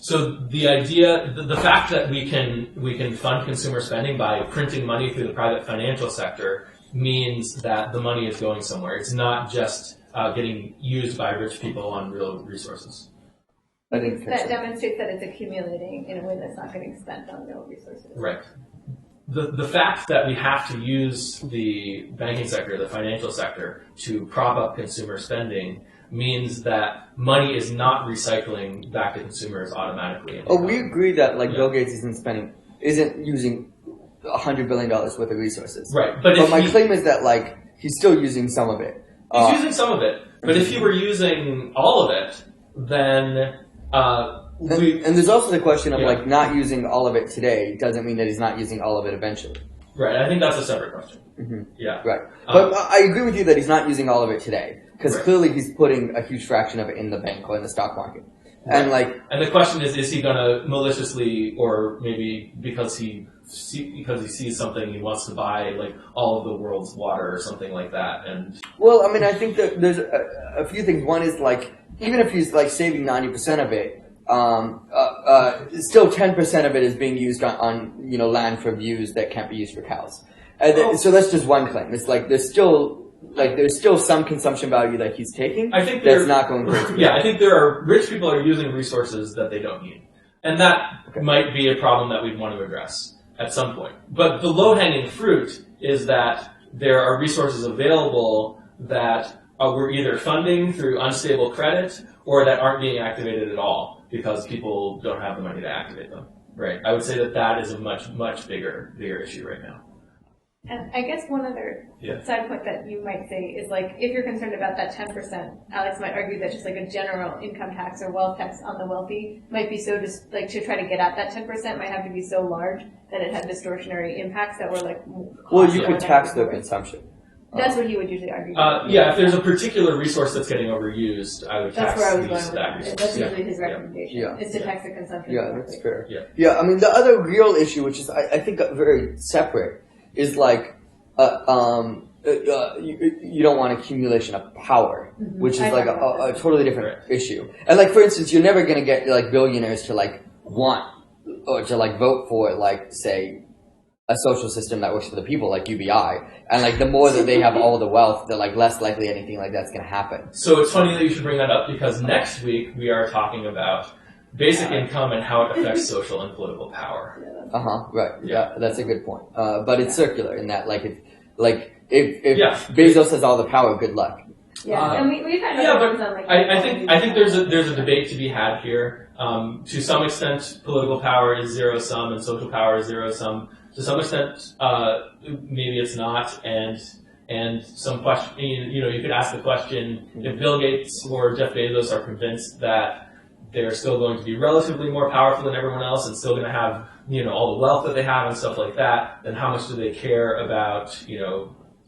So the idea, the fact that we can fund consumer spending by printing money through the private financial sector means that the money is going somewhere. It's not just getting used by rich people on real resources. I didn't that demonstrates that it's accumulating in a way that's not getting spent on real resources. Right. The fact that we have to use the banking sector, the financial sector, to prop up consumer spending means that money is not recycling back to consumers automatically. We agree that like Bill Gates isn't using $100 billion worth of resources. Right, but my claim is that like he's still using some of it. He's using some of it, but if he were using all of it, then and there's also the question of like not using all of it today doesn't mean that he's not using all of it eventually. Right, I think that's a separate question. Mm-hmm. Yeah, right. But I agree with you that he's not using all of it today because clearly he's putting a huge fraction of it in the bank or in the stock market. Right. And the question is he going to maliciously, or maybe because he sees something he wants to buy, like all of the world's water or something like that? And well, I mean, I think that there's a few things. One is like even if he's like saving 90% of it, still 10% of it is being used on land for views that can't be used for cows. So that's just one claim. It's like there's still some consumption value that he's taking. I think that's not going to. Yeah, I think there are rich people are using resources that they don't need, and that might be a problem that we'd want to address at some point. But the low-hanging fruit is that there are resources available that we're either funding through unstable credit or that aren't being activated at all because people don't have the money to activate them. Right. I would say that is a much bigger issue right now. And I guess one other side point that you might say is like, if you're concerned about that 10%, Alex might argue that just like a general income tax or wealth tax on the wealthy might be so just like to try to get at that 10% might have to be so large that it had distortionary impacts that were like. Well, you could tax their consumption. That's what he would usually argue. Yeah, if there's a particular resource that's getting overused, I would That's tax where I was the use of going that with it. resource. That's usually his recommendation, is to tax the consumption. Yeah, that's fair. Yeah. I mean, the other real issue, which is I think very separate, is like you don't want accumulation of power, which is like a totally different issue. And like, for instance, you're never going to get like billionaires to like want or to like vote for like, say, a social system that works for the people, like UBI. And like, the more that they have all the wealth, the like less likely anything like that's going to happen. So it's funny that you should bring that up, because next week we are talking about basic income and how it affects social and political power. Right. Yeah, that's a good point. But it's circular in that, like, if Bezos has all the power, good luck. Yeah, and we've had but on, like, I think there's a debate to be had here. To some extent, political power is zero sum and social power is zero sum. To some extent, maybe it's not, and some question. You could ask the question: if Bill Gates or Jeff Bezos are convinced that they're still going to be relatively more powerful than everyone else and still going to have all the wealth that they have and stuff like that, then how much do they care about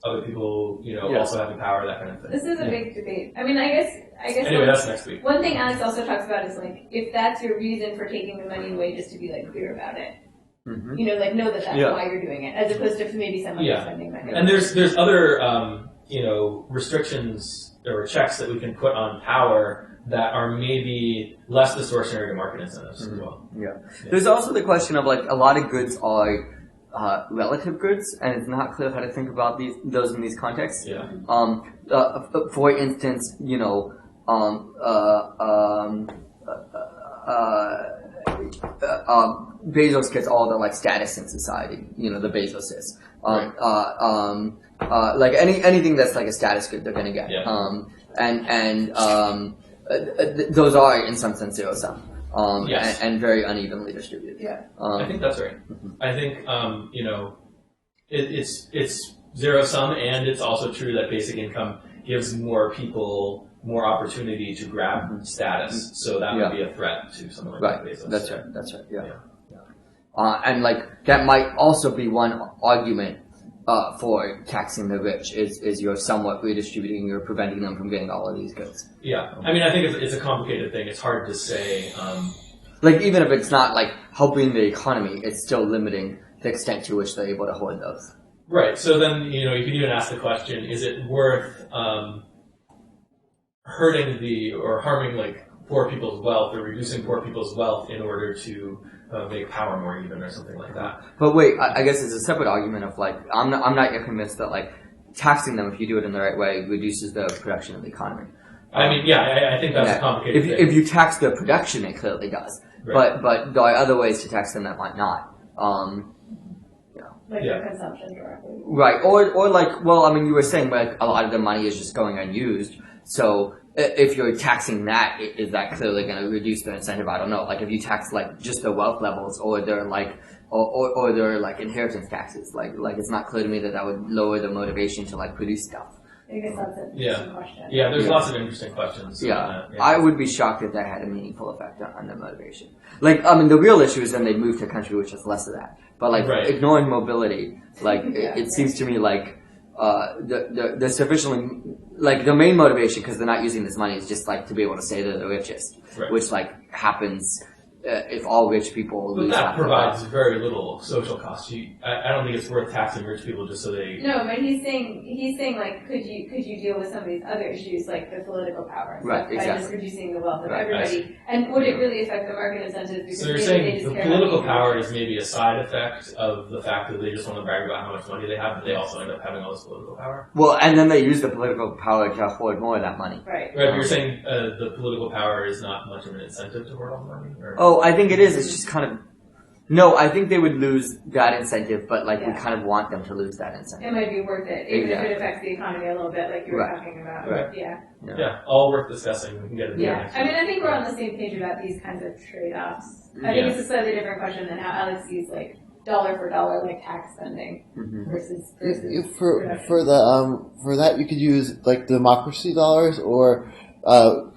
other people also having power, that kind of thing? This is a big debate. I mean, I guess. Anyway, that's next week. One thing Alex also talks about is like, if that's your reason for taking the money away, just to be like clear about it. Like know that that's why you're doing it, as opposed to maybe some underspending mechanism. And there's other restrictions or checks that we can put on power that are maybe less distortionary to market incentives as well. There's also the question of like, a lot of goods are relative goods, and it's not clear how to think about those in these contexts. For instance, Bezos gets all the like status in society, the Bezoses. Like anything that's like a status good, they're gonna get. Those are in some sense zero sum. And very unevenly distributed. I think that's right. I think it's zero sum, and it's also true that basic income gives more people more opportunity to grab status. So that would be a threat to someone like Bezos. That's right. And like, that might also be one argument for taxing the rich is you're somewhat redistributing, you're preventing them from getting all of these goods. I mean, I think it's a complicated thing. It's hard to say. Like, even if it's not like helping the economy, it's still limiting the extent to which they're able to hoard those. Right. So then, you could even ask the question: is it worth hurting or harming like poor people's wealth, or reducing poor people's wealth in order to make power more even, or something like that? But wait, I guess it's a separate argument of like, I'm not yet convinced that like taxing them, if you do it in the right way, reduces the production of the economy. I mean, I think that's a complicated thing. If you tax the production, it clearly does. Right. But there are other ways to tax them that might not. Like their consumption directly. Right. Or like, well, I mean, you were saying like a lot of the money is just going unused. So if you're taxing that, is that clearly going to reduce their incentive? I don't know. Like, if you tax like just their wealth levels, or their like, or their like inheritance taxes, like it's not clear to me that would lower the motivation to like produce stuff. I guess that's an interesting question. There's lots of interesting questions. I would be shocked if that had a meaningful effect on their motivation. Like, I mean, the real issue is then they move to a country which has less of that. But like, ignoring mobility, like it seems to me like the sufficiently, like, the main motivation, because they're not using this money, is just like to be able to say they're the richest, which like happens if all rich people lose. But that provides very little social cost. I don't think it's worth taxing rich people just so they. No, but he's saying like, could you deal with some of these other issues like the political power and stuff by just reducing the wealth of everybody? And would it really affect the market incentives? Because so you're saying the political power is maybe a side effect of the fact that they just want to brag about how much money they have, but they also end up having all this political power? Well, and then they use the political power to afford more of that money. Right. But you're saying the political power is not much of an incentive to hoard all the money? Or? Oh, I think it is. It's just kind of. No, I think they would lose that incentive, but like we kind of want them to lose that incentive. It might be worth it, even if it affects the economy a little bit, like you were talking about. Right. Yeah, all worth discussing. We can get it. I mean, I think we're on the same page about these kinds of trade-offs. I think it's a slightly different question than how Alex sees like dollar for dollar like tax spending versus for that you could use like democracy dollars or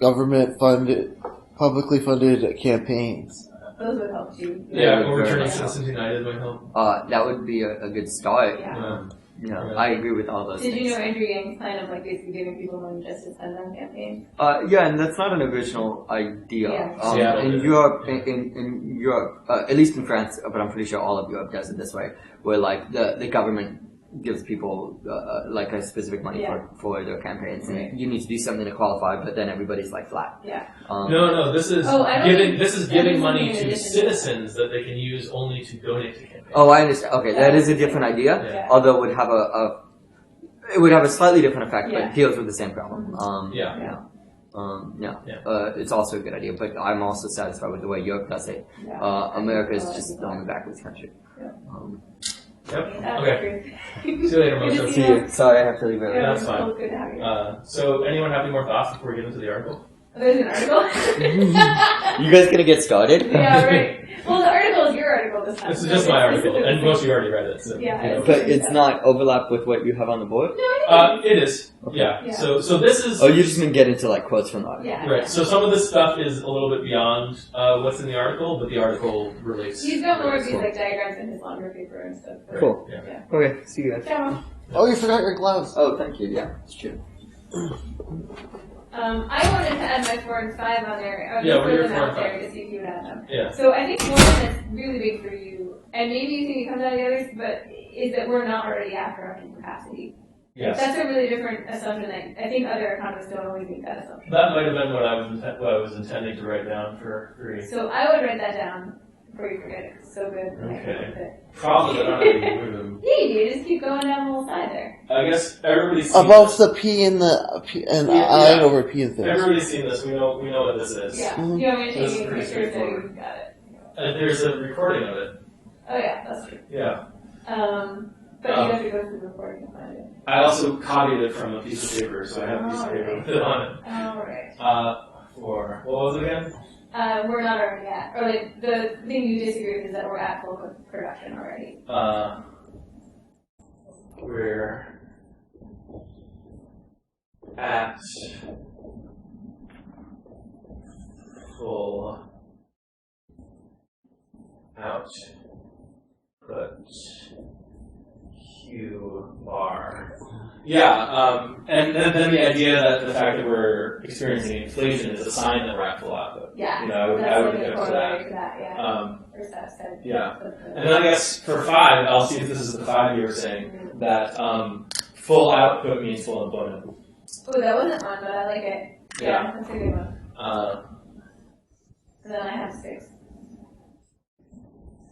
government funded, publicly funded campaigns. Those would help too. Yeah, overturning Citizens United might help. That would be a good start. Yeah. Yeah, I agree with all those Did things. you know Andrew Yang's kind of like basically giving people money just to spend on campaigns? Yeah, and that's not an original idea. Yeah. In Europe, in Europe, at least in France, but I'm pretty sure all of Europe does it this way, where like the government gives people like a specific money for their campaigns, and you need to do something to qualify, but then everybody's like flat. Yeah. No, this is giving money to citizens that they can use only to donate to campaigns. Oh, I understand. Okay, that is a different idea, although it would have it would have a slightly different effect, but it deals with the same problem. It's also a good idea, but I'm also satisfied with the way Europe does it. America is just on the backwards country. Okay. See you later, Moshe. See you. Sorry, I have to leave it. Yeah, that's fine. Good to have you. So, anyone have any more thoughts before we get into the article? There's an article. You guys gonna get started? Yeah, right. Well, the article is your article this time. This is just my article, and most of you already read it. So, Yeah. But it's not overlap with what you have on the board? It is. Okay. Yeah. So this is. Oh, you're just gonna get into like quotes from that. Yeah. Right. So some of this stuff is a little bit beyond what's in the article, but the article relates. He's got more of these like diagrams in his longer paper and stuff. Right. Cool. Yeah. Okay, see you guys. Ciao. Oh, you forgot your gloves. Oh, thank you. Yeah, it's true. I wanted to add my 4 and 5 on there. I was Yeah, what are put your them 4 out and there 5? to see if you would add them. Yeah. So I think one that's really big for you, and maybe you think it comes out of the others, but is that we're not already at production capacity. Yes. That's a really different assumption. I think other economists don't always make that assumption. That might have been what I was intending to write down for free. So I would write that down before you forget it. It's so good. Okay. Problem that I don't have to move. Yeah, you just keep going down the whole side there. I guess everybody's seen Above this. the P and the P and I over P and things. Everybody's seen this. We know what this is. Yeah. Mhm. You want me to This take is you pretty pictures so straightforward. you've got it? There's a recording of it. Oh yeah, that's true. Yeah. But you have to go through the recording to find it. I also copied it from a piece of paper, so I have a piece of paper with it on it. Alright. For what was it again? We're not already at, or like, the thing you disagree with is that we're at full production already. We're at full output Q bar. Yeah, and then the idea that the fact that we're experiencing inflation is a sign that we're at full output. Yeah. You know, that's I would like a go for corollary that. to that, yeah. Or said. Yeah. And then I guess for 5, I'll see if this is the 5 you were saying, that full output means full employment. Oh, that wasn't one, but I like it. Yeah. That's a good one. And then I have 6.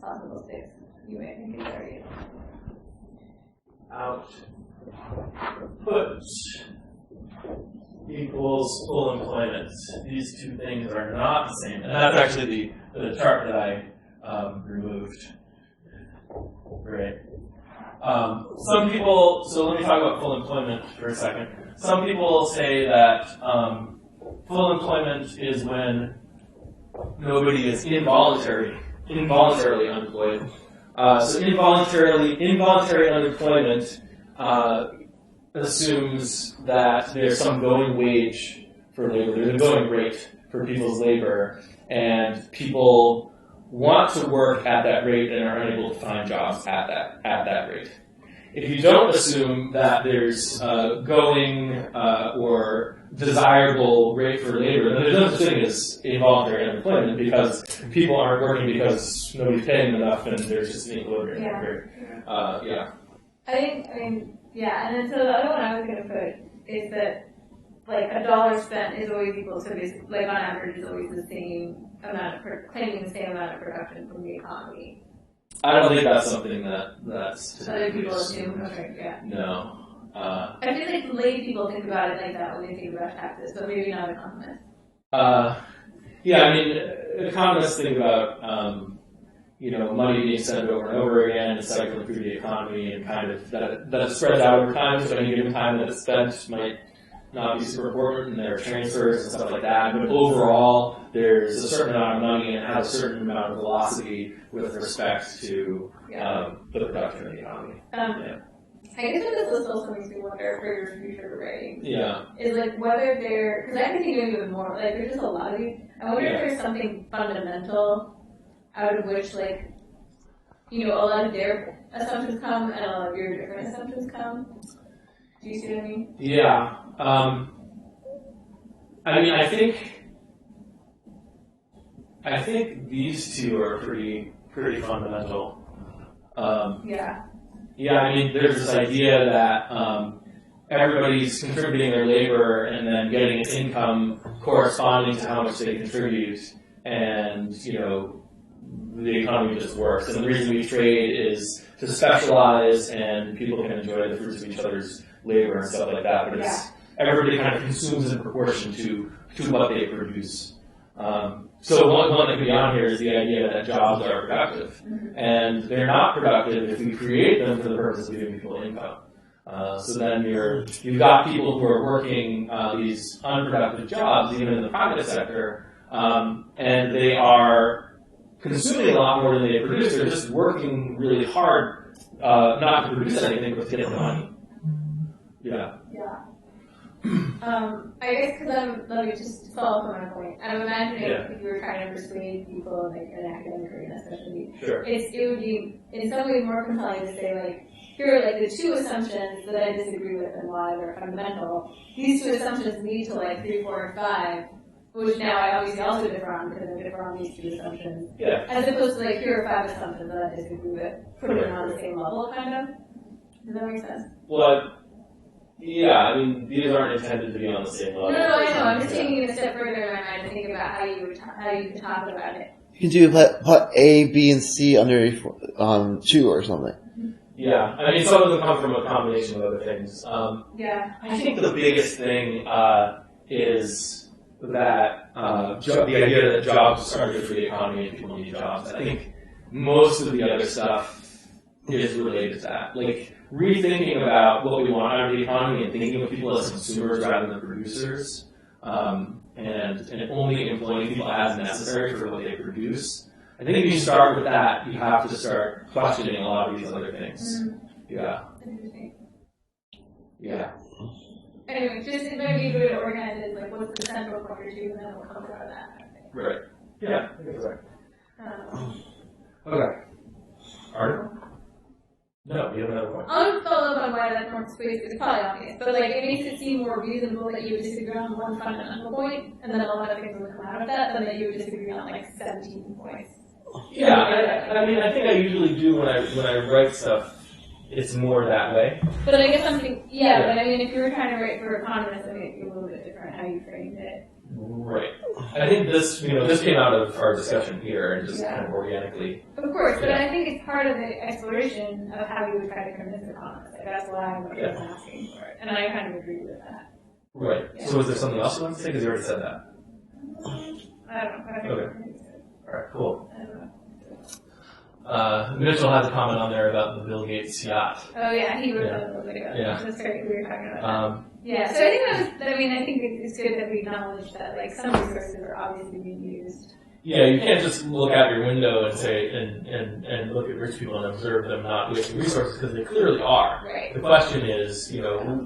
Possible 6. You may think it's already. Output equals full employment. These two things are not the same. And that's actually the chart that I removed. Right. Some people, so let me talk about full employment for a second. Some people say that full employment is when nobody is involuntarily unemployed. So involuntary unemployment assumes that there's some going wage for labor, there's a going rate for people's labor, and people want to work at that rate and are unable to find jobs at that rate. If you don't assume that there's going or desirable rate for labor, then there's no such thing as involuntary unemployment because people aren't working because nobody's paying them enough and there's just an equilibrium. Yeah. And then so the other one I was going to put is that like $1 spent is always equal to basically, like on average is always the same amount of, claiming the same amount of production from the economy. I don't think that's something that's Other people assume, okay, yeah. No. I feel like lay people think about it like that when they think about taxes, but maybe not economists. Yeah, I mean, economists think about, money being spent over and over again and cycling through the economy and kind of that it spreads out over time, so any given time that it's spent might not be super important, and there are transfers and stuff like that, but overall, there's a certain amount of money and it has a certain amount of velocity with respect to the production of the economy. I guess what this list also makes me wonder for your future writing Yeah. is like whether because I can think of even more, like there's just a lot of these. I wonder if there's something fundamental out of which, like, you know, a lot of their assumptions come and a lot of your different assumptions come. Do you see what I mean? Yeah. I mean, I think these two are pretty fundamental. Yeah. Yeah, I mean, there's this idea that everybody's contributing their labor and then getting its income corresponding to how much they contribute, and, you know, the economy just works. And the reason we trade is to specialize, and people can enjoy the fruits of each other's labor and stuff like that. But it's everybody kind of consumes in proportion to what they produce. So one that could be on here is the idea that jobs are productive, and they're not productive if we create them for the purpose of giving people income. So then you've got people who are working these unproductive jobs, even in the private sector, and they are consuming a lot more than they produce. They're just working really hard, not to produce anything, but to get the money. Yeah. Yeah. I guess let me just follow up on my point. I'm imagining if you were trying to persuade people, like an academic arena especially, it would be in some ways more compelling to say, like, here are like the two assumptions that I disagree with and why they're fundamental. These two assumptions lead to like 3, 4, and 5, which now I obviously also differ on because I differ on these two assumptions. Yeah. As opposed to like, here are 5 assumptions that I disagree with, putting them on the same level, kind of. Does that make sense? Well, yeah, I mean, these aren't intended to be on the same level. No, I know. I'm just taking it a step further in my mind to think about how you talk about it. You can do put A, B, and C under 2 or something. Yeah, I mean, some of them come from a combination of other things. I think the biggest thing is that the idea that jobs are good for the economy and people need jobs. I think most of the other stuff is related to that. Like, rethinking about what we want out of the economy and thinking of people as consumers rather than producers, and only employing people as necessary for what they produce. I think if you start with that, you have to start questioning a lot of these other things. Yeah. Yeah. Anyway, just it might be good to organize it, like, what's the central point or two, and then we'll come out of that. Right. Yeah, I think that's right. Okay. Article? No, you have another point. I'll just follow up on why that's more space. It's probably obvious, but like it makes it seem more reasonable that you would disagree on one fundamental point, and then a lot of things would come out of that, than that you would disagree on like 17 points. Yeah, I mean, I think I usually do when I write stuff. It's more that way. But I guess something, but I mean, if you were trying to write for economists, I think it'd be a little bit different how you framed it. Right. I think this came out of our discussion here and just kind of organically. Of course, but I think it's part of the exploration of how you would try to convince economists. Like, that's why I'm asking for it, and I kind of agree with that. Right. Yeah. So is there something else you want to say? Because you already said that. I don't know. Okay. All right. Cool. I don't know. Mitchell has a comment on there about the Bill Gates yacht. Oh yeah, he wrote that a little bit ago. Yeah. That's right, we were talking about that. So I think I think it's good that we acknowledge that like some resources are obviously being used. Yeah, you can't just look out your window and say and look at rich people and observe them not wasting resources, because they clearly are. Right. The question is,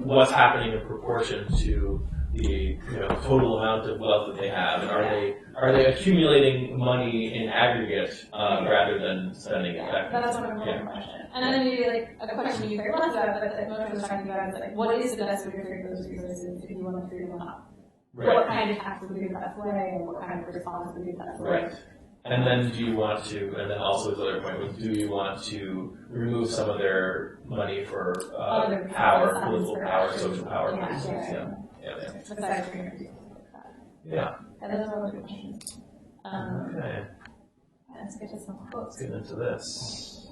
what's happening in proportion to the total amount of wealth that they have, and are they accumulating money in aggregate rather than spending it back? That's one important question. And then maybe like a question you very less about, but that most of us talking about is like, what is the best way to create those resources if you want to figure them out? Right. What kind of tax would be the best way, and what kind of response would be the best way? Right. And then do you want to, and then also his other point was, do you want to remove some of their money for power, political power, social power reasons? Yeah. And those are all good questions. Okay. Let's get to some quotes. Let's get into this.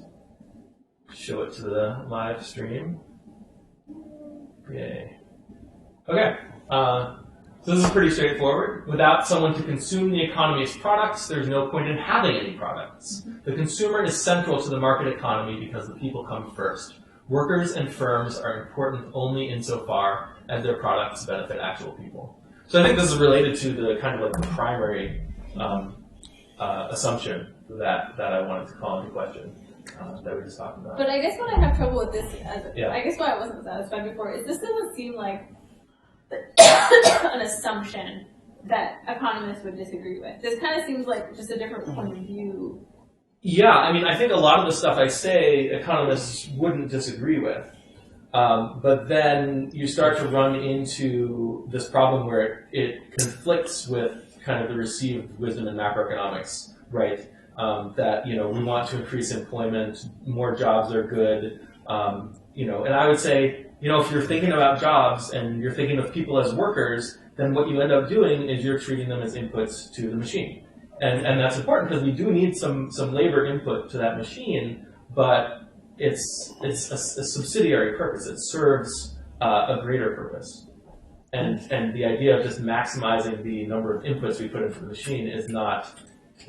Show it to the live stream. Yay. Okay. So this is pretty straightforward. Without someone to consume the economy's products, there's no point in having any products. The consumer is central to the market economy because the people come first. Workers and firms are important only insofar as their products benefit actual people. So I think this is related to the kind of like the primary assumption that I wanted to call into question that we just talked about. But I guess what I have trouble with this, I guess why I wasn't satisfied before, is this doesn't seem like an assumption that economists would disagree with. This kind of seems like just a different point of view Yeah, I mean, I think a lot of the stuff I say, economists wouldn't disagree with. But then you start to run into this problem where it conflicts with kind of the received wisdom in macroeconomics, right? That, we want to increase employment, more jobs are good, and I would say, if you're thinking about jobs and you're thinking of people as workers, then what you end up doing is you're treating them as inputs to the machine. And that's important because we do need some labor input to that machine, but it's a subsidiary purpose. It serves a greater purpose. And the idea of just maximizing the number of inputs we put into the machine is not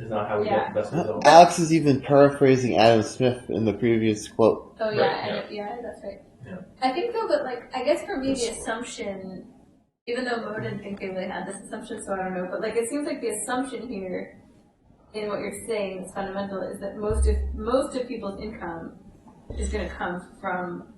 how we get the best results. Alex is even paraphrasing Adam Smith in the previous quote. Oh yeah, right, that's right. Yeah. I think though, but I guess for me the assumption, even though Mo didn't think they really had this assumption, so I don't know, but it seems like the assumption here in what you're saying is fundamental is that most of people's income is going to come from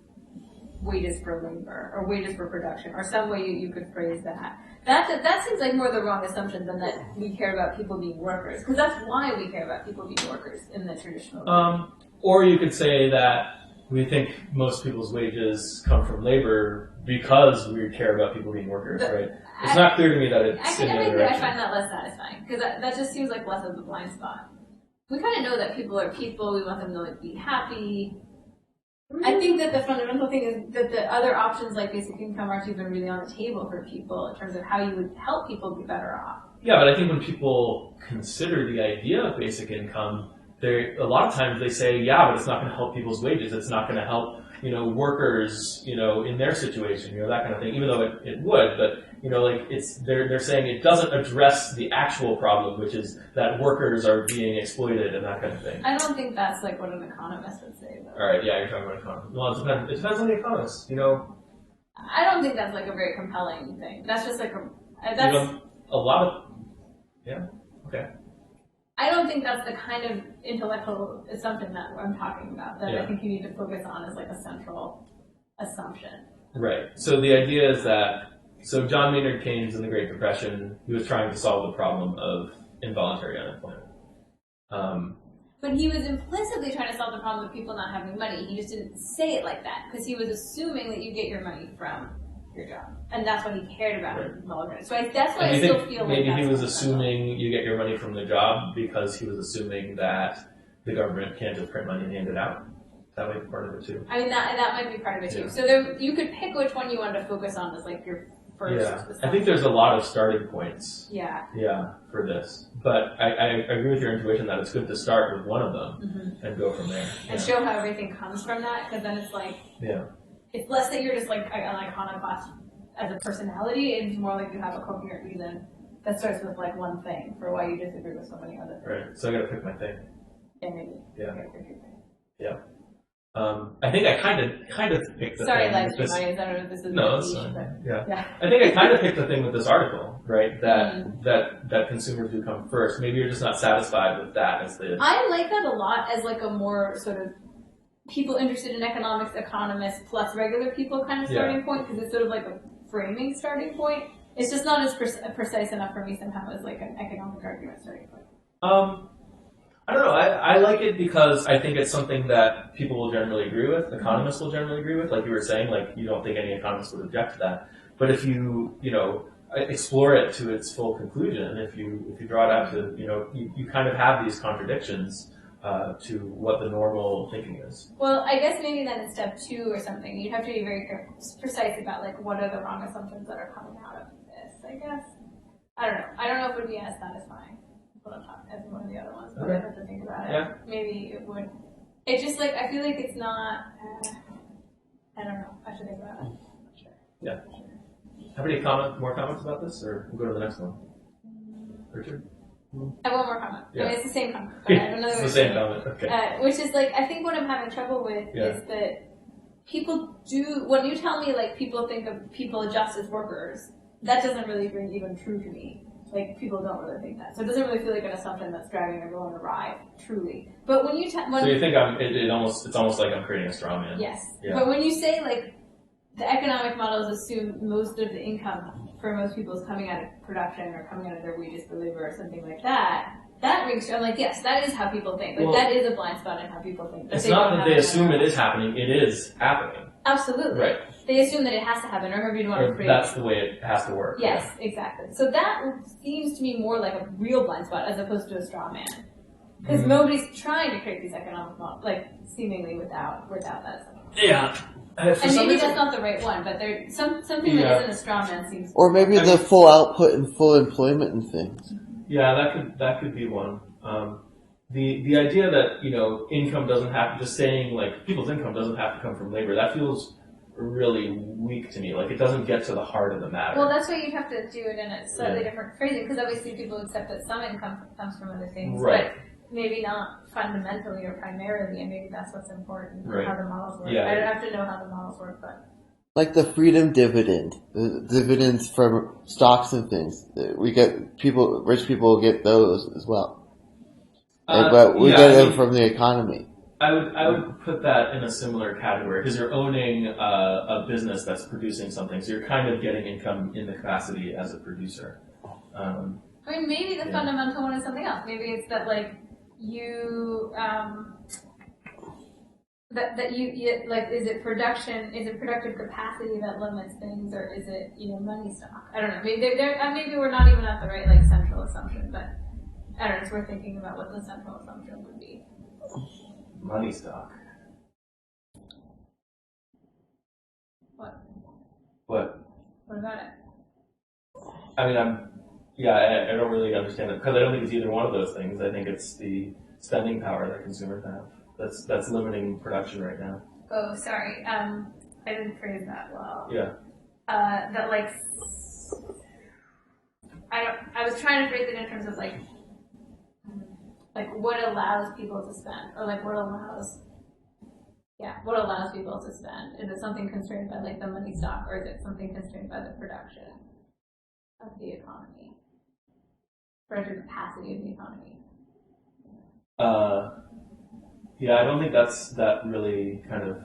wages for labor or wages for production or some way you could phrase that. That seems like more the wrong assumption than that we care about people being workers, because that's why we care about people being workers in the traditional way. Or you could say that we think most people's wages come from labor because we care about people being workers, right? It's not clear to me that it's in the other direction. I find that less satisfying, because that just seems like less of a blind spot. We kind of know that people are people, we want them to be happy. I think that the fundamental thing is that the other options like basic income aren't even really on the table for people in terms of how you would help people be better off. Yeah, but I think when people consider the idea of basic income, a lot of times they say, yeah, but it's not going to help people's wages. It's not going to help, workers, in their situation, that kind of thing. Even though it would, but they're saying it doesn't address the actual problem, which is that workers are being exploited and that kind of thing. I don't think that's what an economist would say, though. All right, yeah, you're talking about economists. Well, it depends on the economist, I don't think that's a very compelling thing. That's just a lot of, yeah, okay. I don't think that's the kind of intellectual assumption that I'm talking about, that I think you need to focus on as a central assumption. Right. So the idea is that, John Maynard Keynes in the Great Depression, he was trying to solve the problem of involuntary unemployment. But he was implicitly trying to solve the problem of people not having money. He just didn't say it like that, because he was assuming that you get your money from your job. And that's what he cared about involuntary. So that's why I still feel like maybe he was assuming you get your money from the job because he was assuming that the government can't just print money and hand it out. That might be part of it too. I mean, that might be part of it too. So you could pick which one you wanted to focus on as your first. Yeah, I think there's a lot of starting points. Yeah. Yeah, for this. But I agree with your intuition that it's good to start with one of them and go from there. And show how everything comes from that, because then it's it's less that you're just an iconoclast as a personality, it's more like you have a coherent reason that starts with one thing for why you disagree with so many other things. Right. So I gotta pick my thing. Yeah, maybe. Yeah. Yeah. I think I kind of picked the Sorry, thing. live stream audience, I don't know if this is No, that's fine. Yeah. I think I kind of picked the thing with this article, right? That consumers do come first. Maybe you're just not satisfied with that as the. I like that a lot as a more sort of people interested in economics, economists plus regular people kind of starting point, because it's sort of a framing starting point. It's just not as precise enough for me somehow as an economic argument starting point. I don't know. I like it because I think it's something that people will generally agree with. Economists will generally agree with. Like you were saying, you don't think any economist would object to that. But if you, explore it to its full conclusion, if you draw it out to, you kind of have these contradictions to what the normal thinking is. Well, I guess maybe then in step 2 or something, you'd have to be very precise about what are the wrong assumptions that are coming out of this, I guess. I don't know. I don't know if it would be as satisfying as one of the other ones, but I have to think about it. Yeah. Maybe it would. It's just I feel like it's not, I don't know. I should think about it. I'm not sure. Yeah. Have any more comments about this, or we'll go to the next one? Richard? I have one more comment. Yeah. I mean, it's the same comment, but I have another It's one. the same comment, okay. Which is I think what I'm having trouble with is that people do, when you tell me people think of people just as workers, that doesn't really ring even true to me. People don't really think that. So it doesn't really feel like an assumption that's driving everyone awry, truly. But when you so you think it's almost like I'm creating a straw man. Yes. Yeah. But when you say the economic models assume most of the income for most people is coming out of production or coming out of their wages for labor or something like that, that rings true. I'm like, yes, that is how people think. Like, that is a blind spot in how people think. It's not that they assume it is happening, it is happening. Absolutely. Right. They assume that it has to happen, or however you want to phrase it. That's the way it has to work. Yes, exactly. So that seems to me more like a real blind spot as opposed to a straw man. Because nobody's trying to create these economic models, like, seemingly without that. Yeah. And maybe that's not the right one, but there's something that isn't a straw man seems. Or maybe the full output and full employment and things. Yeah, that could be one. The idea that, income doesn't have to, just saying like people's income doesn't have to come from labor, that feels really weak to me. Like, it doesn't get to the heart of the matter. Well, that's why you have to do it in a slightly different phrasing, because obviously people accept that some income comes from other things, right. but maybe not fundamentally or primarily, and maybe that's what's important, right. how the models work. Yeah. I don't have to know how the models work, but... Like the freedom dividend, the dividends from stocks and things. We get rich people get those as well. But we get them from the economy. I would put that in a similar category, because you're owning a business that's producing something, so you're kind of getting income in the capacity as a producer. I mean, maybe the fundamental one is something else. Maybe it's that, like, you, that you like, is it productive capacity that limits things, or is it, money stock? I don't know. Maybe maybe we're not even at the right, like, central assumption, but I don't know, it's worth thinking about what the central assumption would be. Money stock. What? What? What about it? I mean, I don't really understand it, because I don't think it's either one of those things. I think it's the spending power that consumers have. That's limiting production right now. Oh, sorry. I didn't phrase that well. Yeah. That, like, I was trying to phrase it in terms of, like what allows people to spend, or like what allows people to spend. Is it something constrained by, like, the money stock, or is it something constrained by the production of the economy, productive capacity of the economy? Yeah, I don't think that really kind of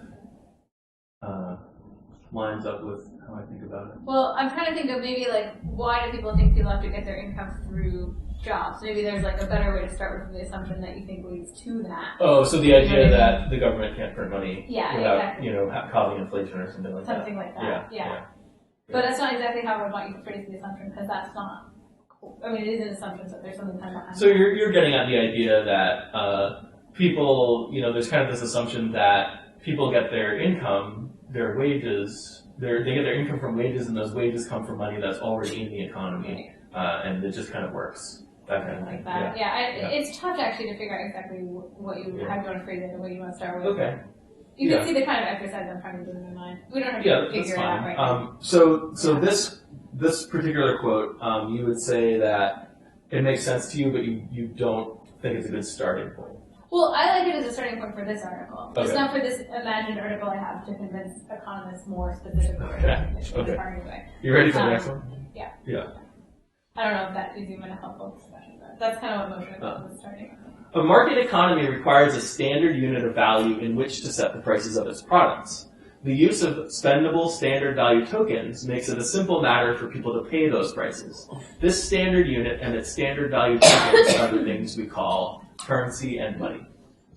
lines up with how I think about it. Well, I'm trying to think of maybe, like, why do people think people have to get their income through jobs? Maybe there's, like, a better way to start with the assumption that you think leads to that. Oh, so the idea that the government can't print money without, exactly. Causing inflation or something like that. Something like that, Yeah. But that's not exactly how I want you to phrase the assumption, because that's not cool. I mean, it is an assumption, so there's something kind of behind So you're getting at the idea that people, there's kind of this assumption that people get their income, their wages, they get their income from wages, and those wages come from money that's already in the economy, and it just kind of works. That kind of thing. Like that. Yeah. It's tough actually to figure out exactly what you how you want to phrase it and what you want to start with. Okay. You can see the kind of exercise I'm trying to do in my mind. We don't have to figure it out right now. So this particular quote, you would say that it makes sense to you, but you don't think it's a good starting point. Well, I like it as a starting point for this article. Okay. It's not for this imagined article I have to convince economists more specifically. Okay. You ready for the next one? Yeah. Yeah. I don't know if that is even a helpful discussion, but that's kind of what motion was starting. A market economy requires a standard unit of value in which to set the prices of its products. The use of spendable standard value tokens makes it a simple matter for people to pay those prices. This standard unit and its standard value tokens are the things we call currency and money.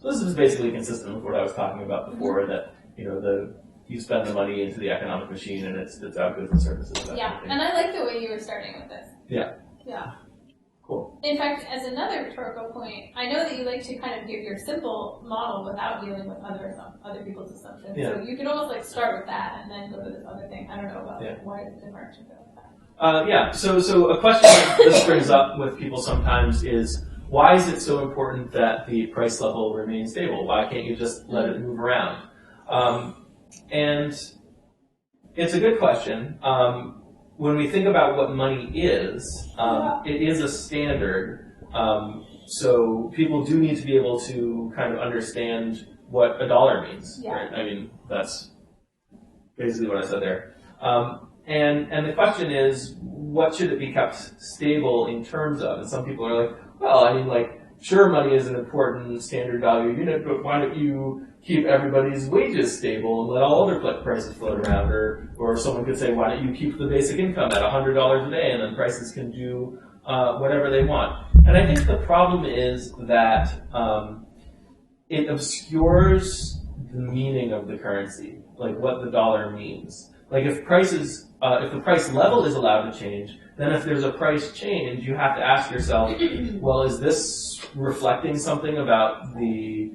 So this is basically consistent with what I was talking about before, that you spend the money into the economic machine and it spits out goods and services. Yeah, and I like the way you were starting with this. Yeah. Yeah. Cool. In fact, as another rhetorical point, I know that you like to kind of give your simple model without dealing with other people's assumptions. Yeah. So you could almost like start with that and then go to this other thing. I don't know about why it's different to go with that. So a question that this brings up with people sometimes is, why is it so important that the price level remains stable? Why can't you just let it move around? And it's a good question. When we think about what money is, it is a standard. So people do need to be able to kind of understand what a dollar means. Yeah. Right? I mean, that's basically what I said there. And the question is, what should it be kept stable in terms of? And some people are like, well, I mean, like, sure, money is an important standard value unit, but why don't you keep everybody's wages stable and let all other prices float around? Or someone could say, why don't you keep the basic income at $100 a day and then prices can do whatever they want? And I think the problem is that it obscures the meaning of the currency, like what the dollar means. Like if the price level is allowed to change, then if there's a price change, you have to ask yourself, well, is this reflecting something about the,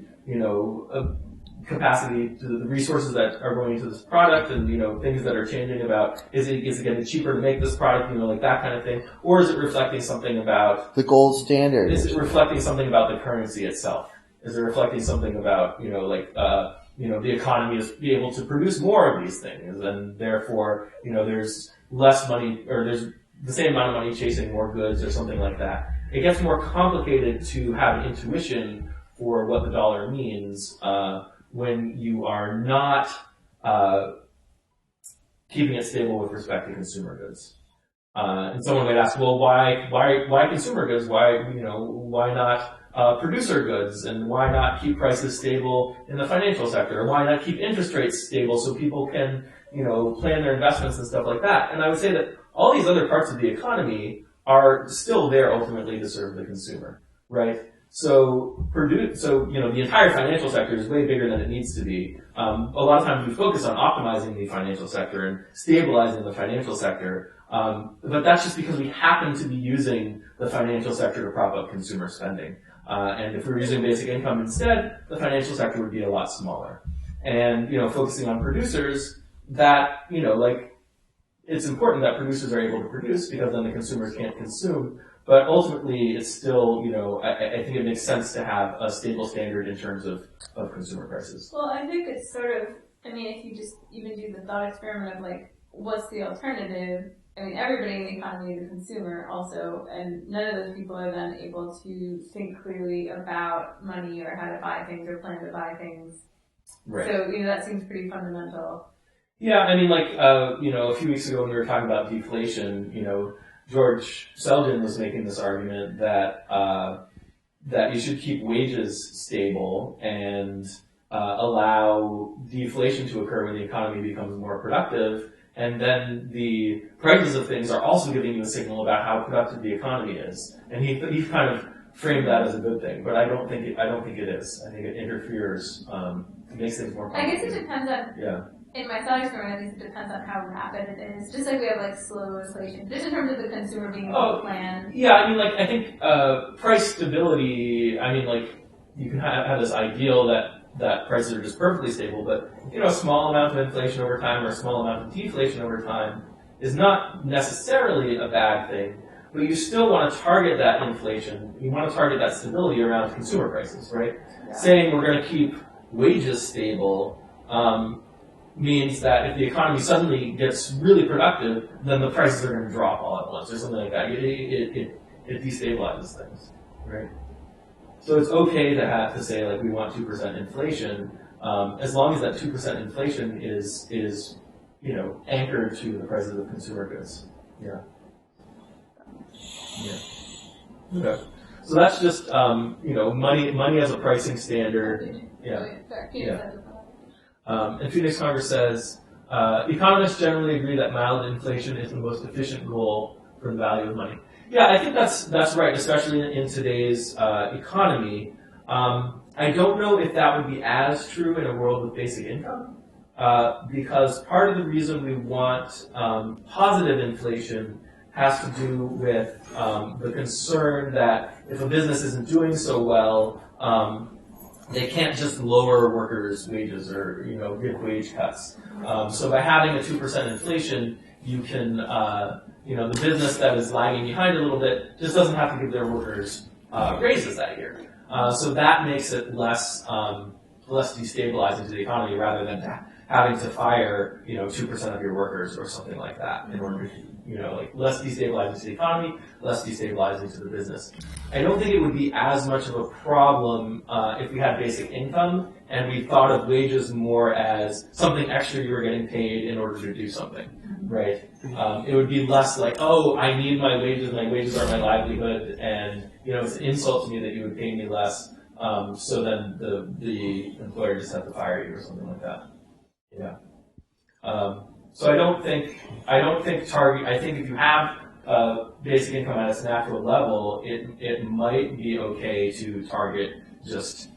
capacity to the resources that are going into this product and, things that are changing about, is it getting cheaper to make this product, like that kind of thing? Or is it reflecting something about the gold standard? Is it reflecting something about the currency itself? Is it reflecting something about, the economy is be able to produce more of these things, and therefore, there's less money, or there's the same amount of money chasing more goods or something like that. It gets more complicated to have intuition for what the dollar means when you are not keeping it stable with respect to consumer goods. And someone might ask, well, why consumer goods? Why not producer goods, and why not keep prices stable in the financial sector? Or why not keep interest rates stable so people can, plan their investments and stuff like that? And I would say that all these other parts of the economy are still there ultimately to serve the consumer, right? So the entire financial sector is way bigger than it needs to be. A lot of times we focus on optimizing the financial sector and stabilizing the financial sector, but that's just because we happen to be using the financial sector to prop up consumer spending. And if we were using basic income instead, the financial sector would be a lot smaller. And, focusing on producers, that, it's important that producers are able to produce because then the consumers can't consume. But ultimately, it's still, I think it makes sense to have a stable standard in terms of consumer prices. Well, I think it's sort of, if you just even do the thought experiment of what's the alternative? Everybody in the economy is a consumer also, and none of those people are then able to think clearly about money or how to buy things or plan to buy things. Right. So, that seems pretty fundamental. Yeah, a few weeks ago when we were talking about deflation, George Selgin was making this argument that you should keep wages stable and allow deflation to occur when the economy becomes more productive. And then the prices of things are also giving you a signal about how productive the economy is. And he kind of framed that as a good thing, but I don't think it is. I think it interferes, it makes things more complicated. I guess it depends on, in my thought experiment, at least it depends on how rapid it is. Just like we have slow inflation, just in terms of the consumer being able to plan. Yeah, I think price stability, you can have this ideal that prices are just perfectly stable, but a small amount of inflation over time or a small amount of deflation over time is not necessarily a bad thing, but you still want to target that inflation, you want to target that stability around consumer prices, right? Yeah. Saying we're going to keep wages stable means that if the economy suddenly gets really productive, then the prices are going to drop all at once or something like that. It destabilizes things, right? So it's okay to say we want 2% inflation, as long as that 2% inflation is anchored to the prices of consumer goods. Yeah. Okay. So that's just money as a pricing standard. Yeah. And Phoenix Congress says economists generally agree that mild inflation is the most efficient goal for the value of money. Yeah, I think that's right, especially in today's economy. I don't know if that would be as true in a world with basic income, because part of the reason we want positive inflation has to do with the concern that if a business isn't doing so well, they can't just lower workers' wages or give wage cuts. So by having a 2% inflation, you can the business that is lagging behind a little bit just doesn't have to give their workers raises that year. So that makes it less destabilizing to the economy rather than having to fire 2% of your workers or something like that in order to less destabilizing to the economy, less destabilizing to the business. I don't think it would be as much of a problem if we had basic income and we thought of wages more as something extra you were getting paid in order to do something. right? It would be less like, oh, I need my wages are my livelihood, and it's an insult to me that you would pay me less. So then the employer just has to fire you or something like that. Yeah. So I think if you have basic income at its natural level, it might be okay to target just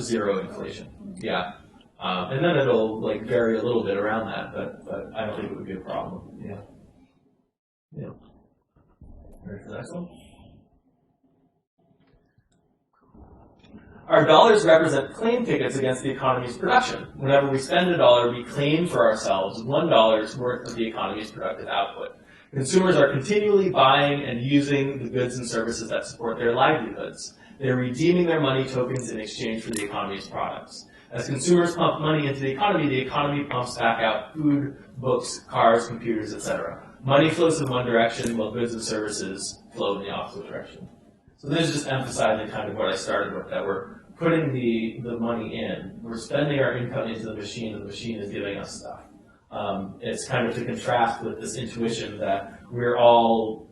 zero inflation. Yeah. And then it'll vary a little bit around that, but I don't think it would be a problem. Yeah. Yeah. Ready for the next one? Our dollars represent claim tickets against the economy's production. Whenever we spend $1, we claim for ourselves $1 worth of the economy's productive output. Consumers are continually buying and using the goods and services that support their livelihoods. They're redeeming their money tokens in exchange for the economy's products. As consumers pump money into the economy pumps back out food, books, cars, computers, etc. Money flows in one direction while goods and services flow in the opposite direction. So this is just emphasizing kind of what I started with, that we're putting the money in. We're spending our income into the machine, and the machine is giving us stuff. It's kind of to contrast with this intuition that we're all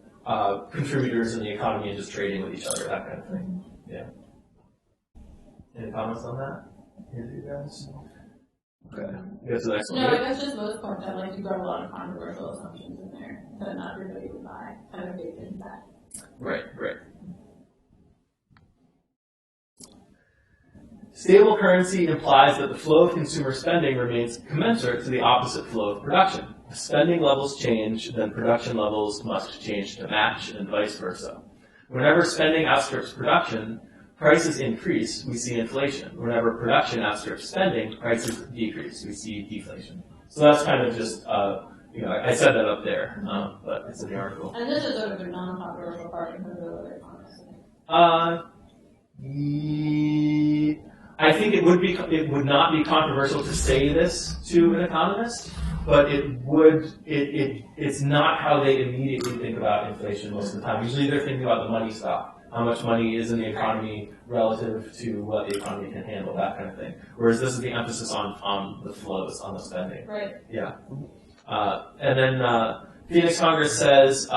contributors in the economy and just trading with each other, that kind of thing. Yeah. Any comments on that? You guys? Okay. Get to the next one. No, I guess just most points I'd like to grow a lot of controversial assumptions in there that not everybody would buy. Kind of baked into that. Right. Stable currency implies that the flow of consumer spending remains commensurate to the opposite flow of production. If spending levels change, then production levels must change to match, and vice versa. Whenever spending outstrips production, prices increase, we see inflation. Whenever production outstrips spending, prices decrease, we see deflation. So that's kind of just, I said that up there, but it's in the article. And this is sort of a non-controversial part in terms of other economists. I think it would not be controversial to say this to an economist, but it's not how they immediately think about inflation most of the time. Usually they're thinking about the money stock, how much money is in the economy relative to what the economy can handle, that kind of thing. Whereas this is the emphasis on the flows, on the spending. Right. Yeah. And then Phoenix Congress says,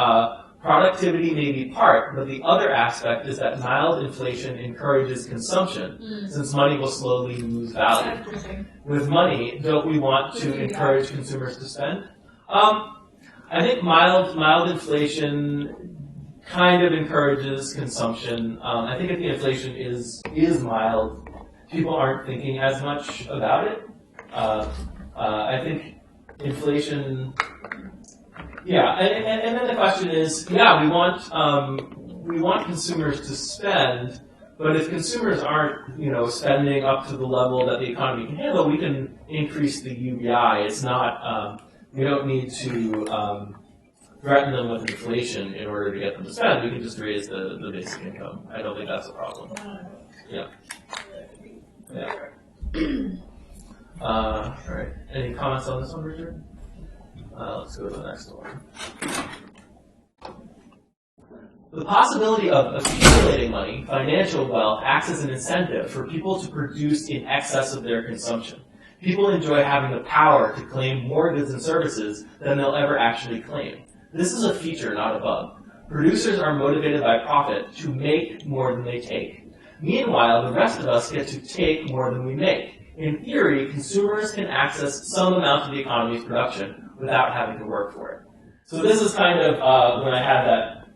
productivity may be part, but the other aspect is that mild inflation encourages consumption, since money will slowly lose value. With money, don't we want to encourage consumers to spend? I think mild inflation kind of encourages consumption. I think if the inflation is mild, people aren't thinking as much about it. I think inflation. Yeah, and then the question is, we want consumers to spend, but if consumers aren't, spending up to the level that the economy can handle, we can increase the UBI. It's not, we don't need to threaten them with inflation in order to get them to spend. We can just raise the basic income. I don't think that's a problem. Yeah. All right. Any comments on this one, Richard? Let's go to the next one. The possibility of accumulating money, financial wealth, acts as an incentive for people to produce in excess of their consumption. People enjoy having the power to claim more goods and services than they'll ever actually claim. This is a feature, not a bug. Producers are motivated by profit to make more than they take. Meanwhile, the rest of us get to take more than we make. In theory, consumers can access some amount of the economy's production without having to work for it. So this is kind of, when I had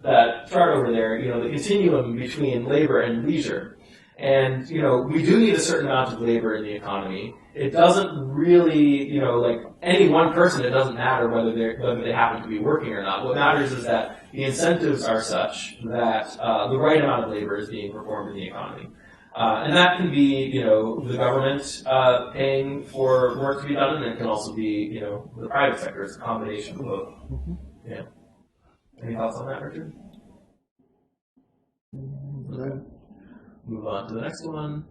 that chart over there, the continuum between labor and leisure. And, we do need a certain amount of labor in the economy. It doesn't really, like any one person, it doesn't matter whether they happen to be working or not. What matters is that the incentives are such that the right amount of labor is being performed in the economy. And that can be, the government paying for work to be done, and it can also be, the private sector. It's a combination of both. Yeah. Any thoughts on that, Richard? Okay. Move on to the next one.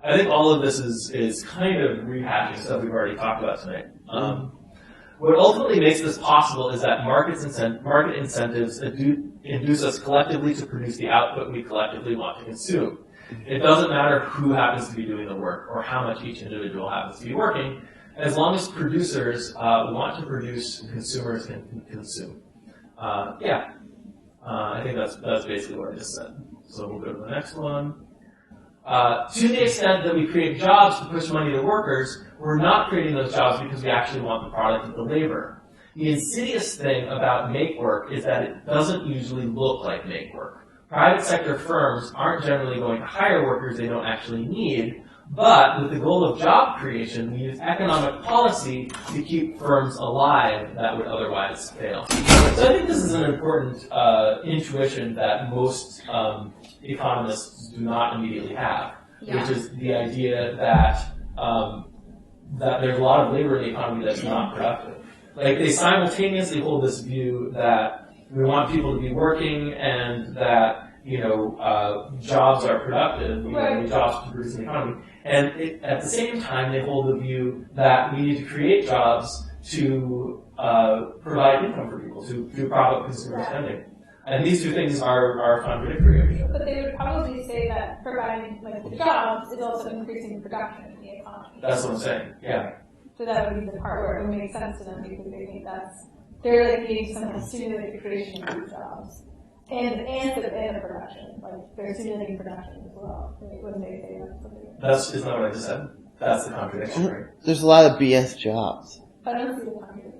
I think all of this is kind of rehashing stuff we've already talked about tonight. What ultimately makes this possible is that market incentives induce us collectively to produce the output we collectively want to consume. It doesn't matter who happens to be doing the work or how much each individual happens to be working. as long as producers want to produce, consumers can consume. I think that's basically what I just said. So we'll go to the next one. To the extent that we create jobs to push money to workers, we're not creating those jobs because we actually want the product of the labor. The insidious thing about make work is that it doesn't usually look like make work. Private sector firms aren't generally going to hire workers they don't actually need, but with the goal of job creation, we use economic policy to keep firms alive that would otherwise fail. So I think this is an important intuition that most economists do not immediately have, which is the idea that that there's a lot of labor in the economy that's not productive. Like, they simultaneously hold this view that we want people to be working and that, jobs are productive, we need jobs to produce an economy. And at the same time, they hold the view that we need to create jobs to provide income for people, to prop up consumer spending. And these two things are contradictory of each other. But they would probably say that providing the jobs is also increasing production in the economy. That's what I'm saying, yeah. So that would be the part where it would make sense to them because they think they're being somehow stimulating the creation of these jobs. And the production. They're stimulating production as well. Wouldn't they say that? Isn't that what I just said? That's the contradiction, right? There's a lot of BS jobs. I don't see the contradiction.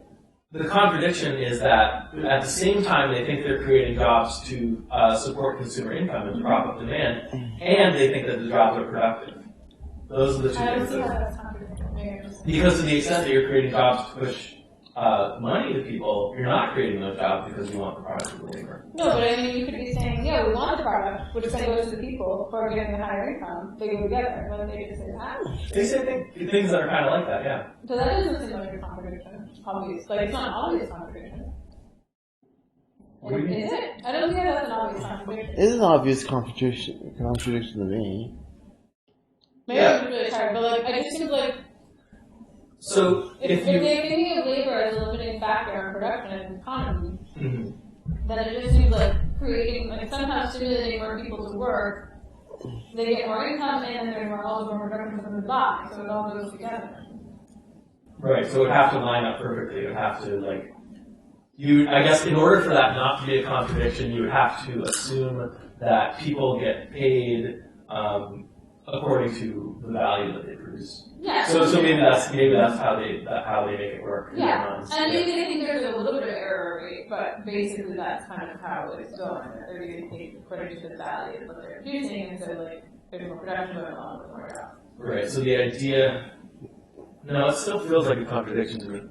The contradiction is that at the same time they think they're creating jobs to support consumer income and to prop up demand, and they think that the jobs are productive. Those are the two I don't things. see how that's contradictory. Because to the extent that you're creating jobs to push money to people, you're not creating those jobs because you want the product of the labor. No, but I mean, you could be saying, we want the product, which then goes to the people who are getting a higher income. They go together. When they just say that. They say things that are kind of like that, yeah. So that doesn't seem like a contradiction. Obvious. It's not an obvious contradiction. What do you mean? Is it? I don't think that's an obvious contradiction. It is an obvious contradiction to me. Maybe I'm really tired, but I just think so if they're thinking of labor as a limiting factor in production and economy, then it just seems like creating, somehow stimulating more people to work, they get more income and there's more production from the buy, so it all goes together. Right, so it would have to line up perfectly. It would have to, I guess in order for that not to be a contradiction, you would have to assume that people get paid according to the value that they produce. Yeah. So maybe that's how they make it work. Yeah, and maybe they think there's a little bit of error rate, but basically that's kind of how it's going. They're getting paid according to the value of what they're producing, and so there's more production going on with more jobs. Right. So the idea, no, it still feels like a contradiction to me.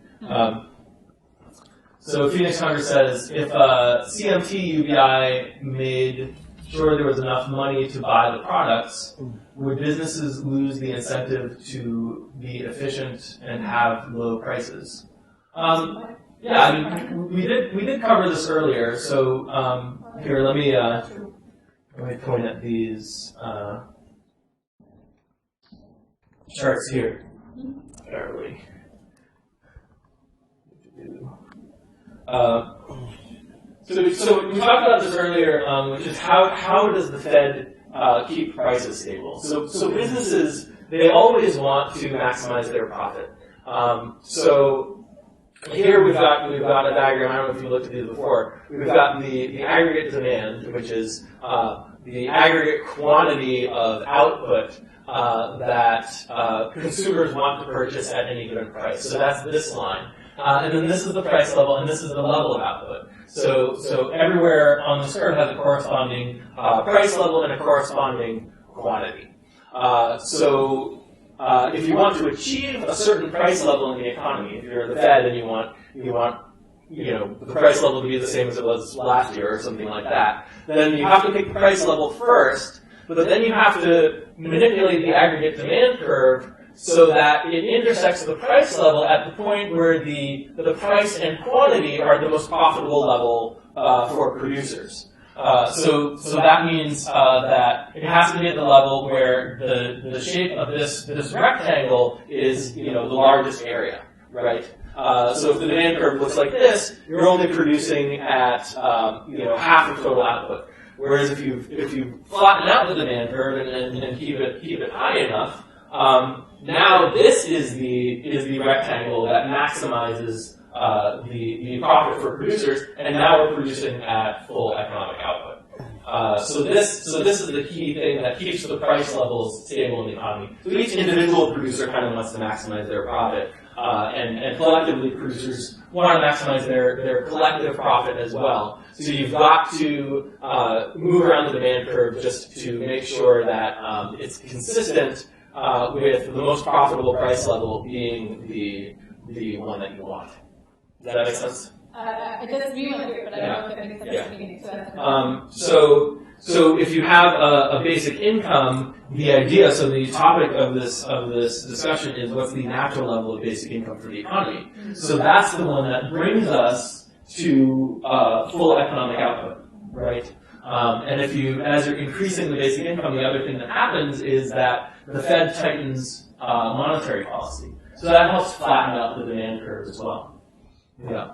So Phoenix Hunter says if CMT UBI made sure there was enough money to buy the products, would businesses lose the incentive to be efficient and have low prices? We did cover this earlier. So here, let me point at these charts here. Where are we? So we talked about this earlier, which is how does the Fed keep prices stable? So businesses, they always want to maximize their profit. So here we've got a diagram. I don't know if you looked at these before. We've got the aggregate demand, which is the aggregate quantity of output that consumers want to purchase at any given price. So that's this line. And then this is the price level, and this is the level of output. So everywhere on this curve has a corresponding price level and a corresponding quantity. If you want to achieve a certain price level in the economy, if you're the Fed and you want the price level to be the same as it was last year or something like that, then you have to pick the price level first, but then you have to manipulate the aggregate demand curve so that it intersects the price level at the point where the price and quantity are the most profitable level for producers. So that means that it has to be at the level where the shape of this rectangle is the largest area, right? So if the demand curve looks like this, you're only producing at half of total output. Whereas if you flatten out the demand curve and keep it high enough, Now this is the rectangle that maximizes the profit for producers, and now we're producing at full economic output. So this is the key thing that keeps the price levels stable in the economy. So each individual producer kind of wants to maximize their profit, and collectively producers want to maximize their collective profit as well. So you've got to move around the demand curve just to make sure that it's consistent with the most profitable price level being the one that you want. Does that make sense? It doesn't mean like it, but I don't know if it makes sense at the beginning. So if you have a basic income, the idea, so the topic of this discussion is what's the natural level of basic income for the economy. So that's the one that brings us to full economic output, right? And as you're increasing the basic income, the other thing that happens is that the Fed tightens monetary policy. So that helps flatten out the demand curve as well. Yeah.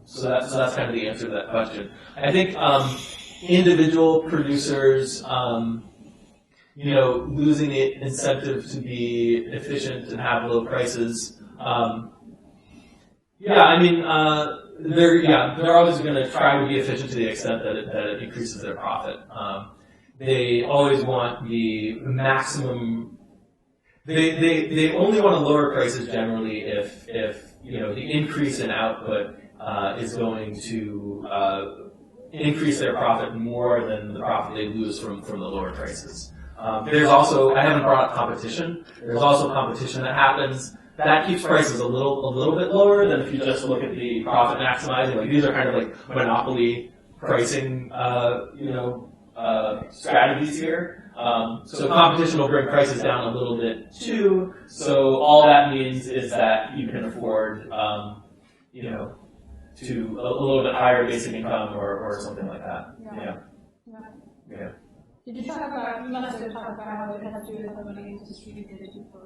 So that's kind of the answer to that question. I think individual producers, losing the incentive to be efficient and have low prices. They're always going to try to be efficient to the extent that it increases their profit. They always want the maximum. They only want to lower prices generally if the increase in output is going to increase their profit more than the profit they lose from the lower prices. There's also, I haven't brought up competition. There's also competition that happens that keeps prices a little bit lower than if you just look at the profit maximizing. Like these are kind of like monopoly pricing, strategies here. So competition will bring prices down a little bit too. So all that means is that you can afford, to a little bit higher basic income or something like that. Yeah. Did you talk about, you must have talked about how it has to do with how money is distributed to people?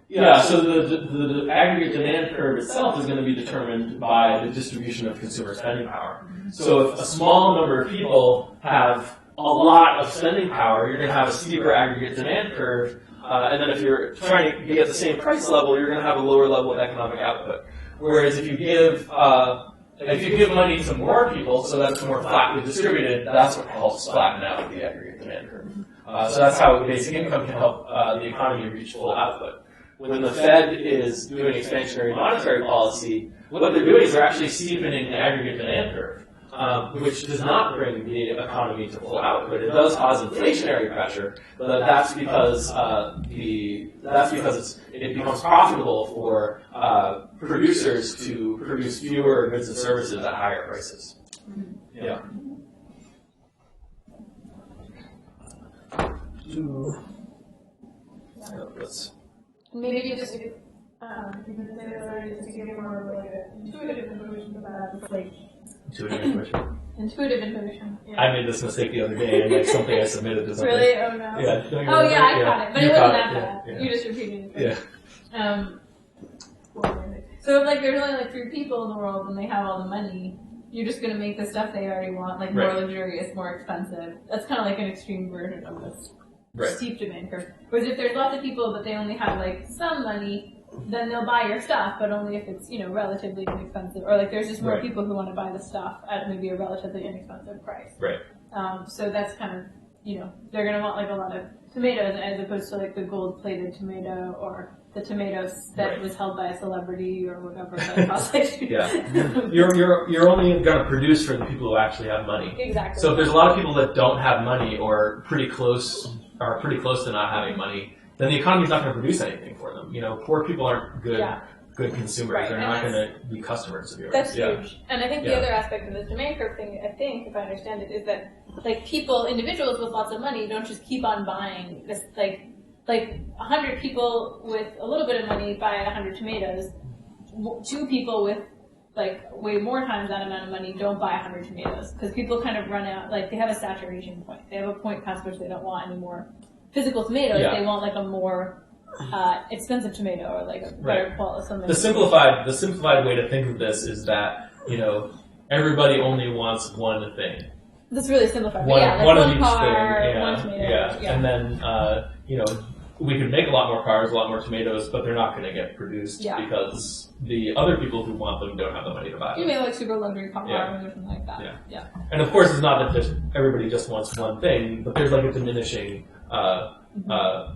Yeah, so the aggregate demand curve itself is going to be determined by the distribution of consumer spending power. So if a small number of people have a lot of spending power, you're going to have a steeper aggregate demand curve, and then if you're trying to be at the same price level, you're going to have a lower level of economic output. Whereas if you give money to more people so that it's more flatly distributed, that's what helps flatten out the aggregate demand curve. So that's how basic income can help the economy reach full output. When the Fed is doing expansionary monetary policy, what they're doing is they're actually steepening the aggregate demand curve, which does not bring the economy to full output. It does cause inflationary pressure, but that's because it becomes profitable for producers to produce fewer goods and services at higher prices. Yeah. Maybe just because it's already just to give you more of like an intuitive information about this, like intuitive information. Yeah. I made this mistake the other day, and like something I submitted to something. Really? Oh no. Yeah. Oh yeah, I caught it, but it wasn't that bad. Yeah. You just repeated it. Yeah. So if like there's only like 3 people in the world and they have all the money, you're just gonna make the stuff they already want like more luxurious, more expensive. That's kind of like an extreme version of this. Steep demand curve. Whereas if there's lots of people but they only have like some money, then they'll buy your stuff, but only if it's relatively inexpensive. Or like there's just more people who want to buy the stuff at maybe a relatively inexpensive price. Right. So that's kind of they're gonna want like a lot of tomatoes as opposed to like the gold-plated tomato or the tomatoes that was held by a celebrity or whatever. That costs like You're only going to produce for the people who actually have money. Exactly. So if there's a lot of people that don't have money or pretty close to not having money, then the economy's not going to produce anything for them. Poor people aren't good consumers. Right. They're not going to be customers of yours. That's huge. And I think the other aspect of this demand curve thing, I think, if I understand it, is that like individuals with lots of money don't just keep on buying this, like 100 people with a little bit of money buy 100 tomatoes. 2 people with like way more times that amount of money don't buy 100 tomatoes because people kind of run out, like they have a saturation point. They have a point past which they don't want any more physical tomatoes. They want like a more expensive tomato or like a better quality. Something. The simplified way to think of this is that everybody only wants one thing. That's really simplified. One of each car, thing. tomatoes. yeah. And then we could make a lot more cars, a lot more tomatoes, but they're not going to get produced because the other people who want them don't have the money to buy them. You mean like super luxury cars Yeah. or something like that. Yeah. And of course, it's not that just everybody just wants one thing, but there's like a diminishing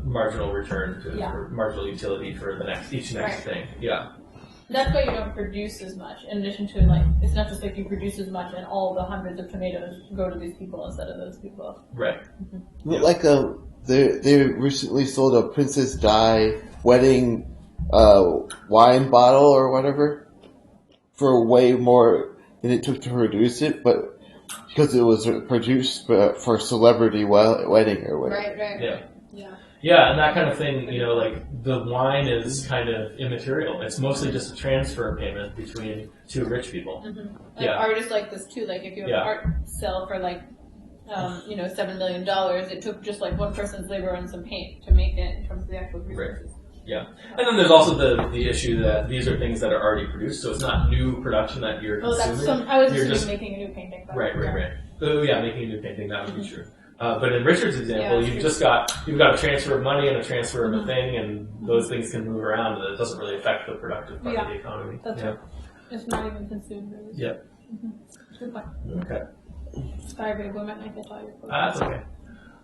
marginal return or marginal utility for each next thing. Yeah. That's why you don't produce as much. In addition to like, it's not just like you produce as much and all the hundreds of tomatoes go to these people instead of those people. Right. Like they recently sold a Princess Di wedding wine bottle or whatever for way more than it took to produce it, but because it was produced for a celebrity wedding or whatever. Right. Yeah. Yeah, and that kind of thing, like the wine is kind of immaterial. It's mostly just a transfer payment between two rich people. Mm-hmm. Like artists like this too. Like if you have an art sell for like, $7 million, it took just like one person's labor and some paint to make it in terms of the actual resources. Right. Yeah, and then there's also the issue that these are things that are already produced, so it's not new production that you're consuming. I was just making a new painting. Right. So making a new painting, that would be true. But in Richard's example, you've got a transfer of money and a transfer of a thing, and those things can move around, and it doesn't really affect the productive part of the economy. That's right. It's not even consumed. Really. Yep. Good point. Okay. Sorry, women, I guess That's okay.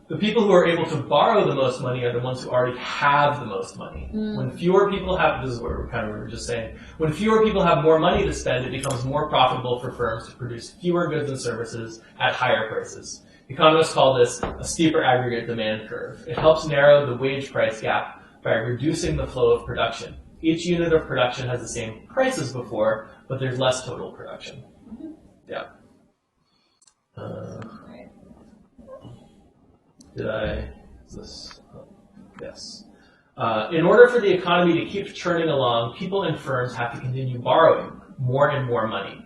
The people who are able to borrow the most money are the ones who already have the most money. When fewer people have, this is what we were just saying, when fewer people have more money to spend, it becomes more profitable for firms to produce fewer goods and services at higher prices. Economists call this a steeper aggregate demand curve. It helps narrow the wage price gap by reducing the flow of production. Each unit of production has the same price as before, but there's less total production. Yeah. Yes. In order for the economy to keep churning along, people and firms have to continue borrowing more and more money.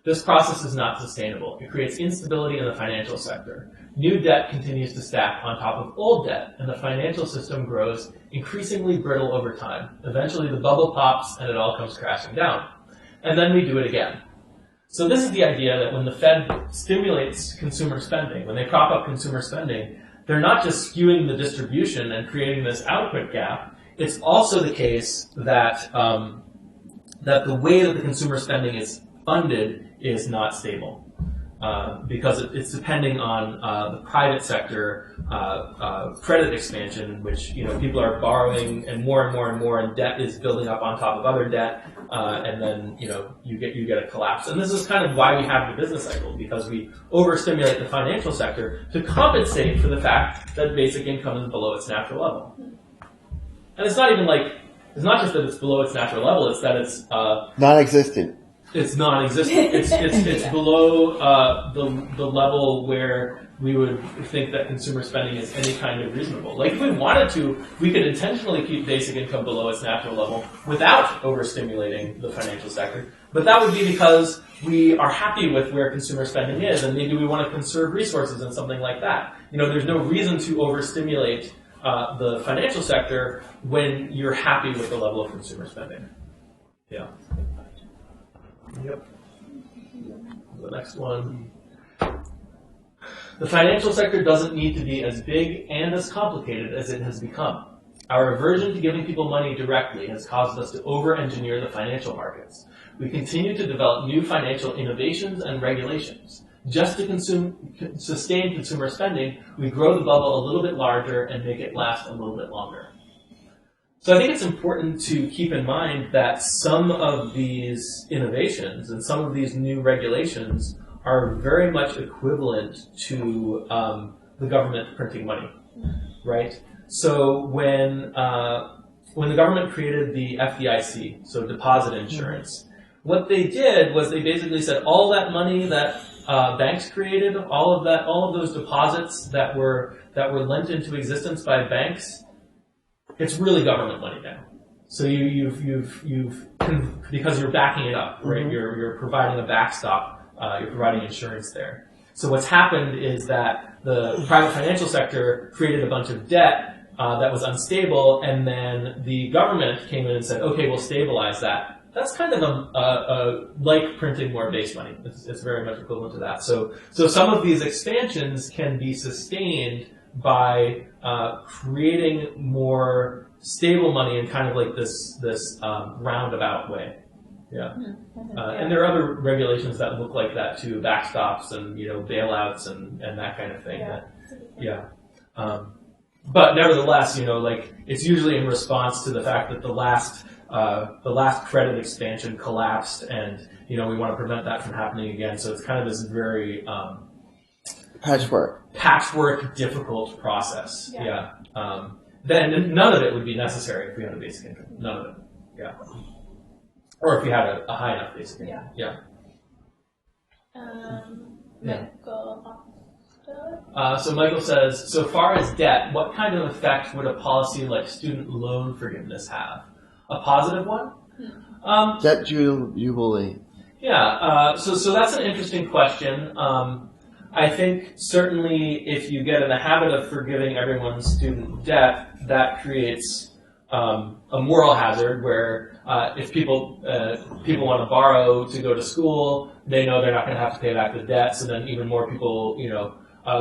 This process is not sustainable. It creates instability in the financial sector. New debt continues to stack on top of old debt, and the financial system grows increasingly brittle over time. Eventually, the bubble pops, and it all comes crashing down. And then we do it again. So this is the idea that when the Fed stimulates consumer spending, when they prop up consumer spending, they're not just skewing the distribution and creating this output gap. It's also the case that that the way that the consumer spending is funded is not stable because it's depending on the private sector credit expansion, which people are borrowing and more, and debt is building up on top of other debt, and then you get a collapse. And this is kind of why we have the business cycle, because we overstimulate the financial sector to compensate for the fact that basic income is below its natural level. And it's not even it's not just that it's below its natural level; it's that it's non-existent. It's non-existent. It's below the level where we would think that consumer spending is any kind of reasonable. Like if we wanted to, we could intentionally keep basic income below its natural level without overstimulating the financial sector. But that would be because we are happy with where consumer spending is, and maybe we want to conserve resources and something like that. There's no reason to overstimulate the financial sector when you're happy with the level of consumer spending. Yeah. Yep. The next one. The financial sector doesn't need to be as big and as complicated as it has become. Our aversion to giving people money directly has caused us to over-engineer the financial markets. We continue to develop new financial innovations and regulations. Just to sustain consumer spending, we grow the bubble a little bit larger and make it last a little bit longer. So I think it's important to keep in mind that some of these innovations and some of these new regulations are very much equivalent to the government printing money, right? So when the government created the FDIC, so deposit insurance, what they did was they basically said all that money that banks created, all of those deposits that were lent into existence by banks, it's really government money now. So you've because you're backing it up, right? Mm-hmm. You're providing a backstop. You're providing insurance there. So what's happened is that the private financial sector created a bunch of debt that was unstable, and then the government came in and said, "Okay, we'll stabilize that." That's kind of like printing more base money. It's very much equivalent to that. So some of these expansions can be sustained by creating more stable money in kind of like this roundabout way. Yeah. And there are other regulations that look like that too, backstops and bailouts and that kind of thing. But nevertheless, like it's usually in response to the fact that the last credit expansion collapsed, and we want to prevent that from happening again. So it's kind of this very patchwork, difficult process. Then none of it would be necessary if we had a basic income. None of it. Yeah. Or if we had a high enough basic income. So Michael says, so far as debt, what kind of effect would a policy like student loan forgiveness have? A positive one? Debt jubilee. Yeah, so that's an interesting question. I think certainly if you get in the habit of forgiving everyone's student debt, that creates a moral hazard where if people want to borrow to go to school, they know they're not going to have to pay back the debt, so then even more people,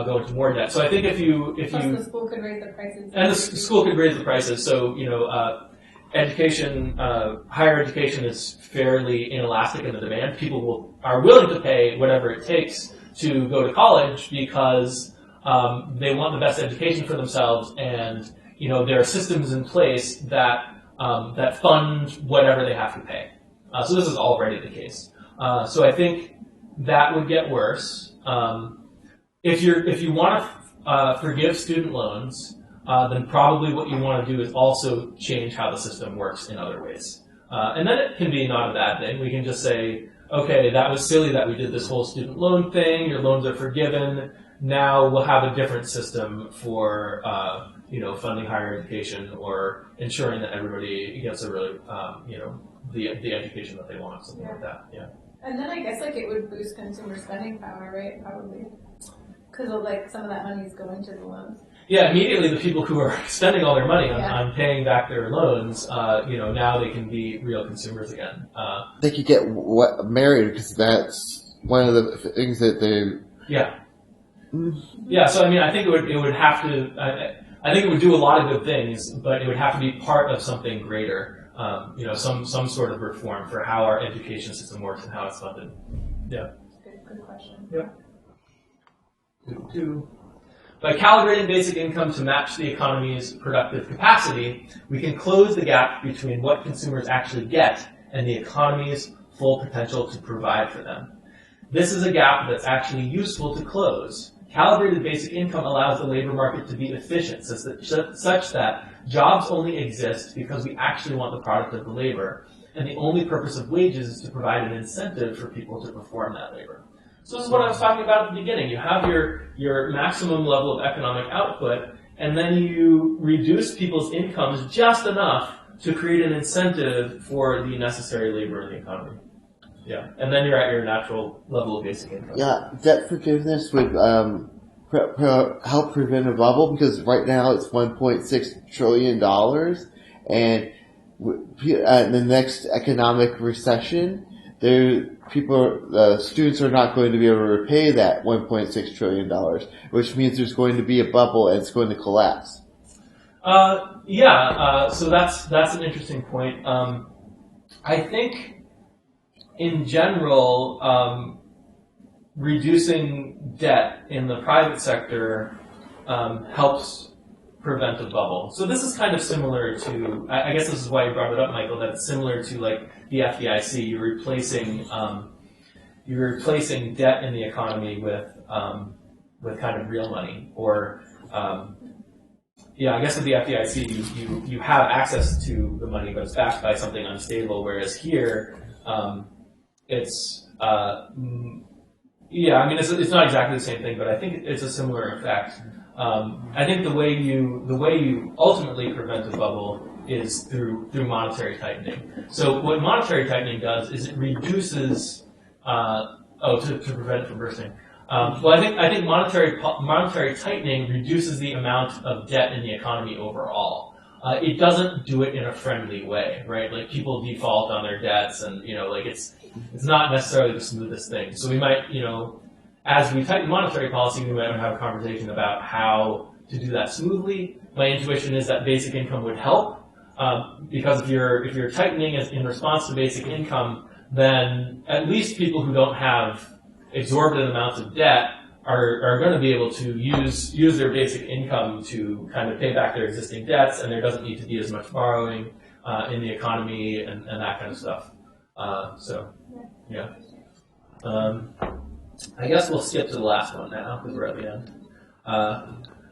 go into more debt. So I think if you the school could raise the prices, and the school could raise the prices. So education, higher education is fairly inelastic in the demand. People are willing to pay whatever it takes to go to college because they want the best education for themselves, and there are systems in place that fund whatever they have to pay. So this is already the case. So I think that would get worse. If you want to forgive student loans, then probably what you want to do is also change how the system works in other ways. And then it can be not a bad thing. We can just say, okay, that was silly that we did this whole student loan thing. Your loans are forgiven. Now we'll have a different system for funding higher education or ensuring that everybody gets a really the education that they want, something like that. Yeah. And then I guess it would boost consumer spending power, right? Probably because of some of that money is going to the loans. Yeah, immediately the people who are spending all their money on paying back their loans, now they can be real consumers again. They could get married because that's one of the things that they. Yeah. Yeah. So I think it would have to. I think it would do a lot of good things, but it would have to be part of something greater. Some sort of reform for how our education system works and how it's funded. Yeah. Good question. Yeah. By calibrating basic income to match the economy's productive capacity, we can close the gap between what consumers actually get and the economy's full potential to provide for them. This is a gap that's actually useful to close. Calibrated basic income allows the labor market to be efficient such that jobs only exist because we actually want the product of the labor, and the only purpose of wages is to provide an incentive for people to perform that labor. So this is what I was talking about at the beginning. You have your maximum level of economic output, and then you reduce people's incomes just enough to create an incentive for the necessary labor in the economy. Yeah, and then you're at your natural level of basic income. Yeah, debt forgiveness would help prevent a bubble because right now it's $1.6 trillion, and in the next economic recession, students are not going to be able to repay that $1.6 trillion, which means there's going to be a bubble and it's going to collapse. So that's an interesting point. I think in general, reducing debt in the private sector helps prevent a bubble. So this is kind of similar to, I guess this is why you brought it up, Michael, that it's similar to the FDIC. You're replacing debt in the economy with kind of real money. Or I guess with the FDIC you have access to the money, but it's backed by something unstable. Whereas here, it's not exactly the same thing, but I think it's a similar effect. I think the way you ultimately prevent a bubble is through monetary tightening. So what monetary tightening does is it reduces to prevent it from bursting. I think monetary tightening reduces the amount of debt in the economy overall. It doesn't do it in a friendly way, right? People default on their debts, and it's not necessarily the smoothest thing. So we might, as we tighten monetary policy, we might have a conversation about how do that smoothly. My intuition is that basic income would help, because if you're tightening in response to basic income, then at least people who don't have exorbitant amounts of debt are going to be able to use their basic income to kind of pay back their existing debts, and there doesn't need to be as much borrowing in the economy and that kind of stuff. So, yeah. I guess we'll skip to the last one now because we're at the end.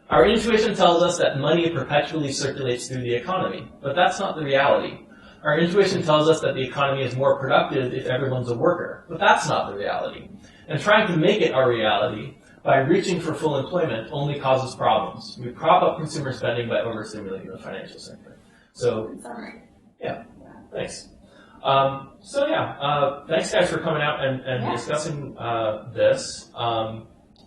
Our intuition tells us that money perpetually circulates through the economy, but that's not the reality. Our intuition tells us that the economy is more productive if everyone's a worker, but that's not the reality. And trying to make it our reality by reaching for full employment only causes problems. We prop up consumer spending by overstimulating the financial sector. So, yeah, thanks. Thanks guys for coming out and discussing this.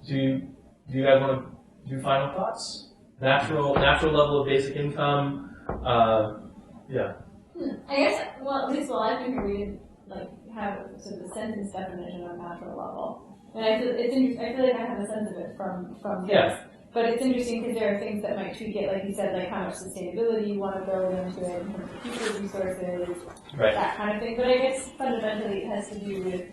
Do you guys want to do final thoughts? Natural level of basic income. Yeah. I guess. Well, at least I've been here, we didn't have sort of the sentence definition of natural level. And I feel it's interesting. I feel like I have a sense of it from this. But it's interesting because there are things that might tweak it, like you said, like how much sustainability you want to build into it in terms of future resources, that kind of thing. But I guess fundamentally it has to do with,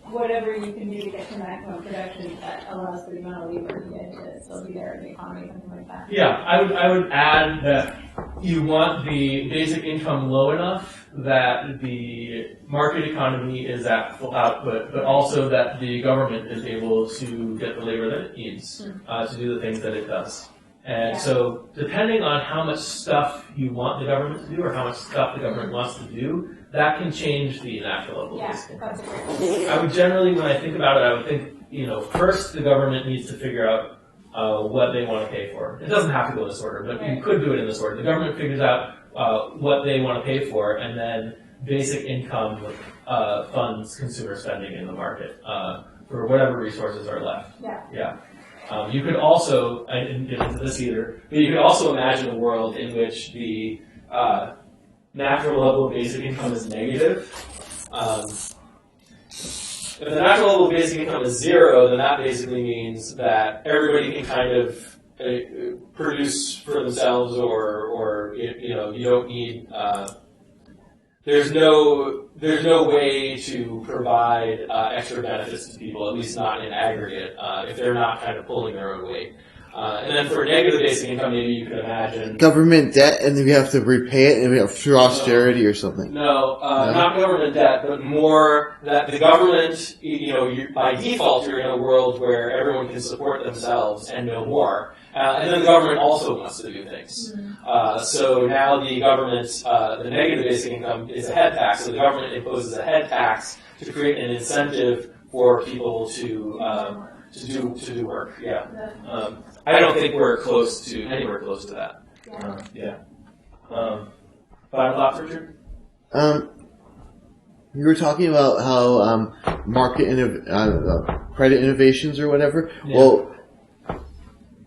whatever you can do to get to maximum production that allows for the amount of labor needed to still be there in the economy, something like that. Yeah, I would add that you want the basic income low enough that the market economy is at full output, but also that the government is able to get the labor that it needs to do the things that it does. And so depending on how much stuff you want the government to do or how much stuff the government wants to do, that can change the natural level of basic income. I would generally, when I think about it, I would think, first the government needs to figure out what they want to pay for. It doesn't have to go in this order, but you could do it in this order. The government figures out what they want to pay for, and then basic income funds consumer spending in the market for whatever resources are left. You could also, I didn't get into this either, but you could also imagine a world in which the natural level of basic income is negative. If the natural level of basic income is 0, then that basically means that everybody can kind of produce for themselves, or you don't need. There's no way to provide extra benefits to people, at least not in aggregate, if they're not kind of pulling their own weight. And then for negative basic income, maybe you could imagine government debt, and then we have to repay it, and we have through austerity or something. No, not government debt, but more that the government, by default, you're in a world where everyone can support themselves and no more. And then the government also wants to do things. So now the government, the negative basic income is a head tax. So the government imposes a head tax to create an incentive for people to do work. I don't think we're anywhere close to that. Final thoughts, Richard? You were talking about how credit innovations or whatever.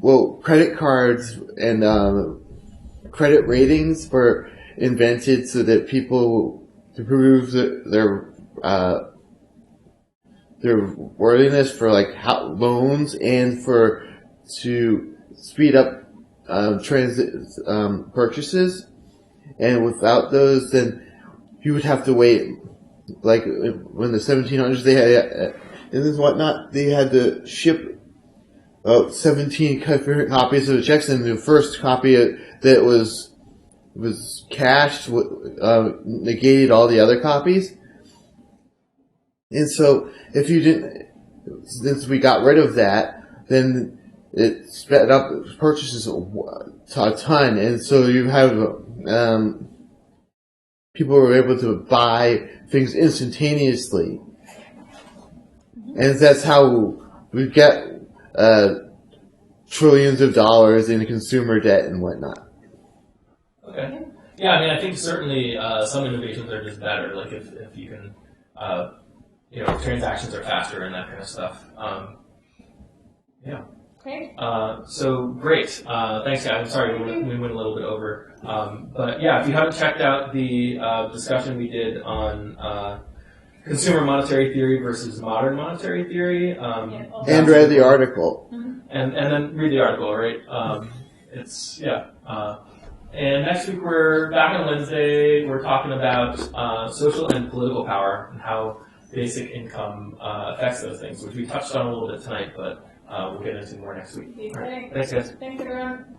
Well, credit cards and credit ratings were invented so that people to prove their worthiness for loans and to speed up purchases. And without those, then you would have to wait. Like when the 1700s, they had and whatnot, they had to ship 17 different copies of the checks, and the first copy that was cashed negated all the other copies. And so, if you didn't, since we got rid of that, then it sped up purchases a ton, and so you have people were able to buy things instantaneously, and that's how we get trillions of dollars in consumer debt and whatnot. Okay. Yeah, I mean, I think certainly some innovations are just better. Like if you can, transactions are faster and that kind of stuff. Okay. So great. Thanks, guys. I'm sorry we went a little bit over. But yeah, if you haven't checked out the discussion we did on consumer monetary theory versus modern monetary theory, and read the article. and then read the article, right? And next week we're back on Wednesday. We're talking about social and political power and how basic income affects those things, which we touched on a little bit tonight, but we'll get into more next week. Okay. Thanks, guys. Thanks, everyone.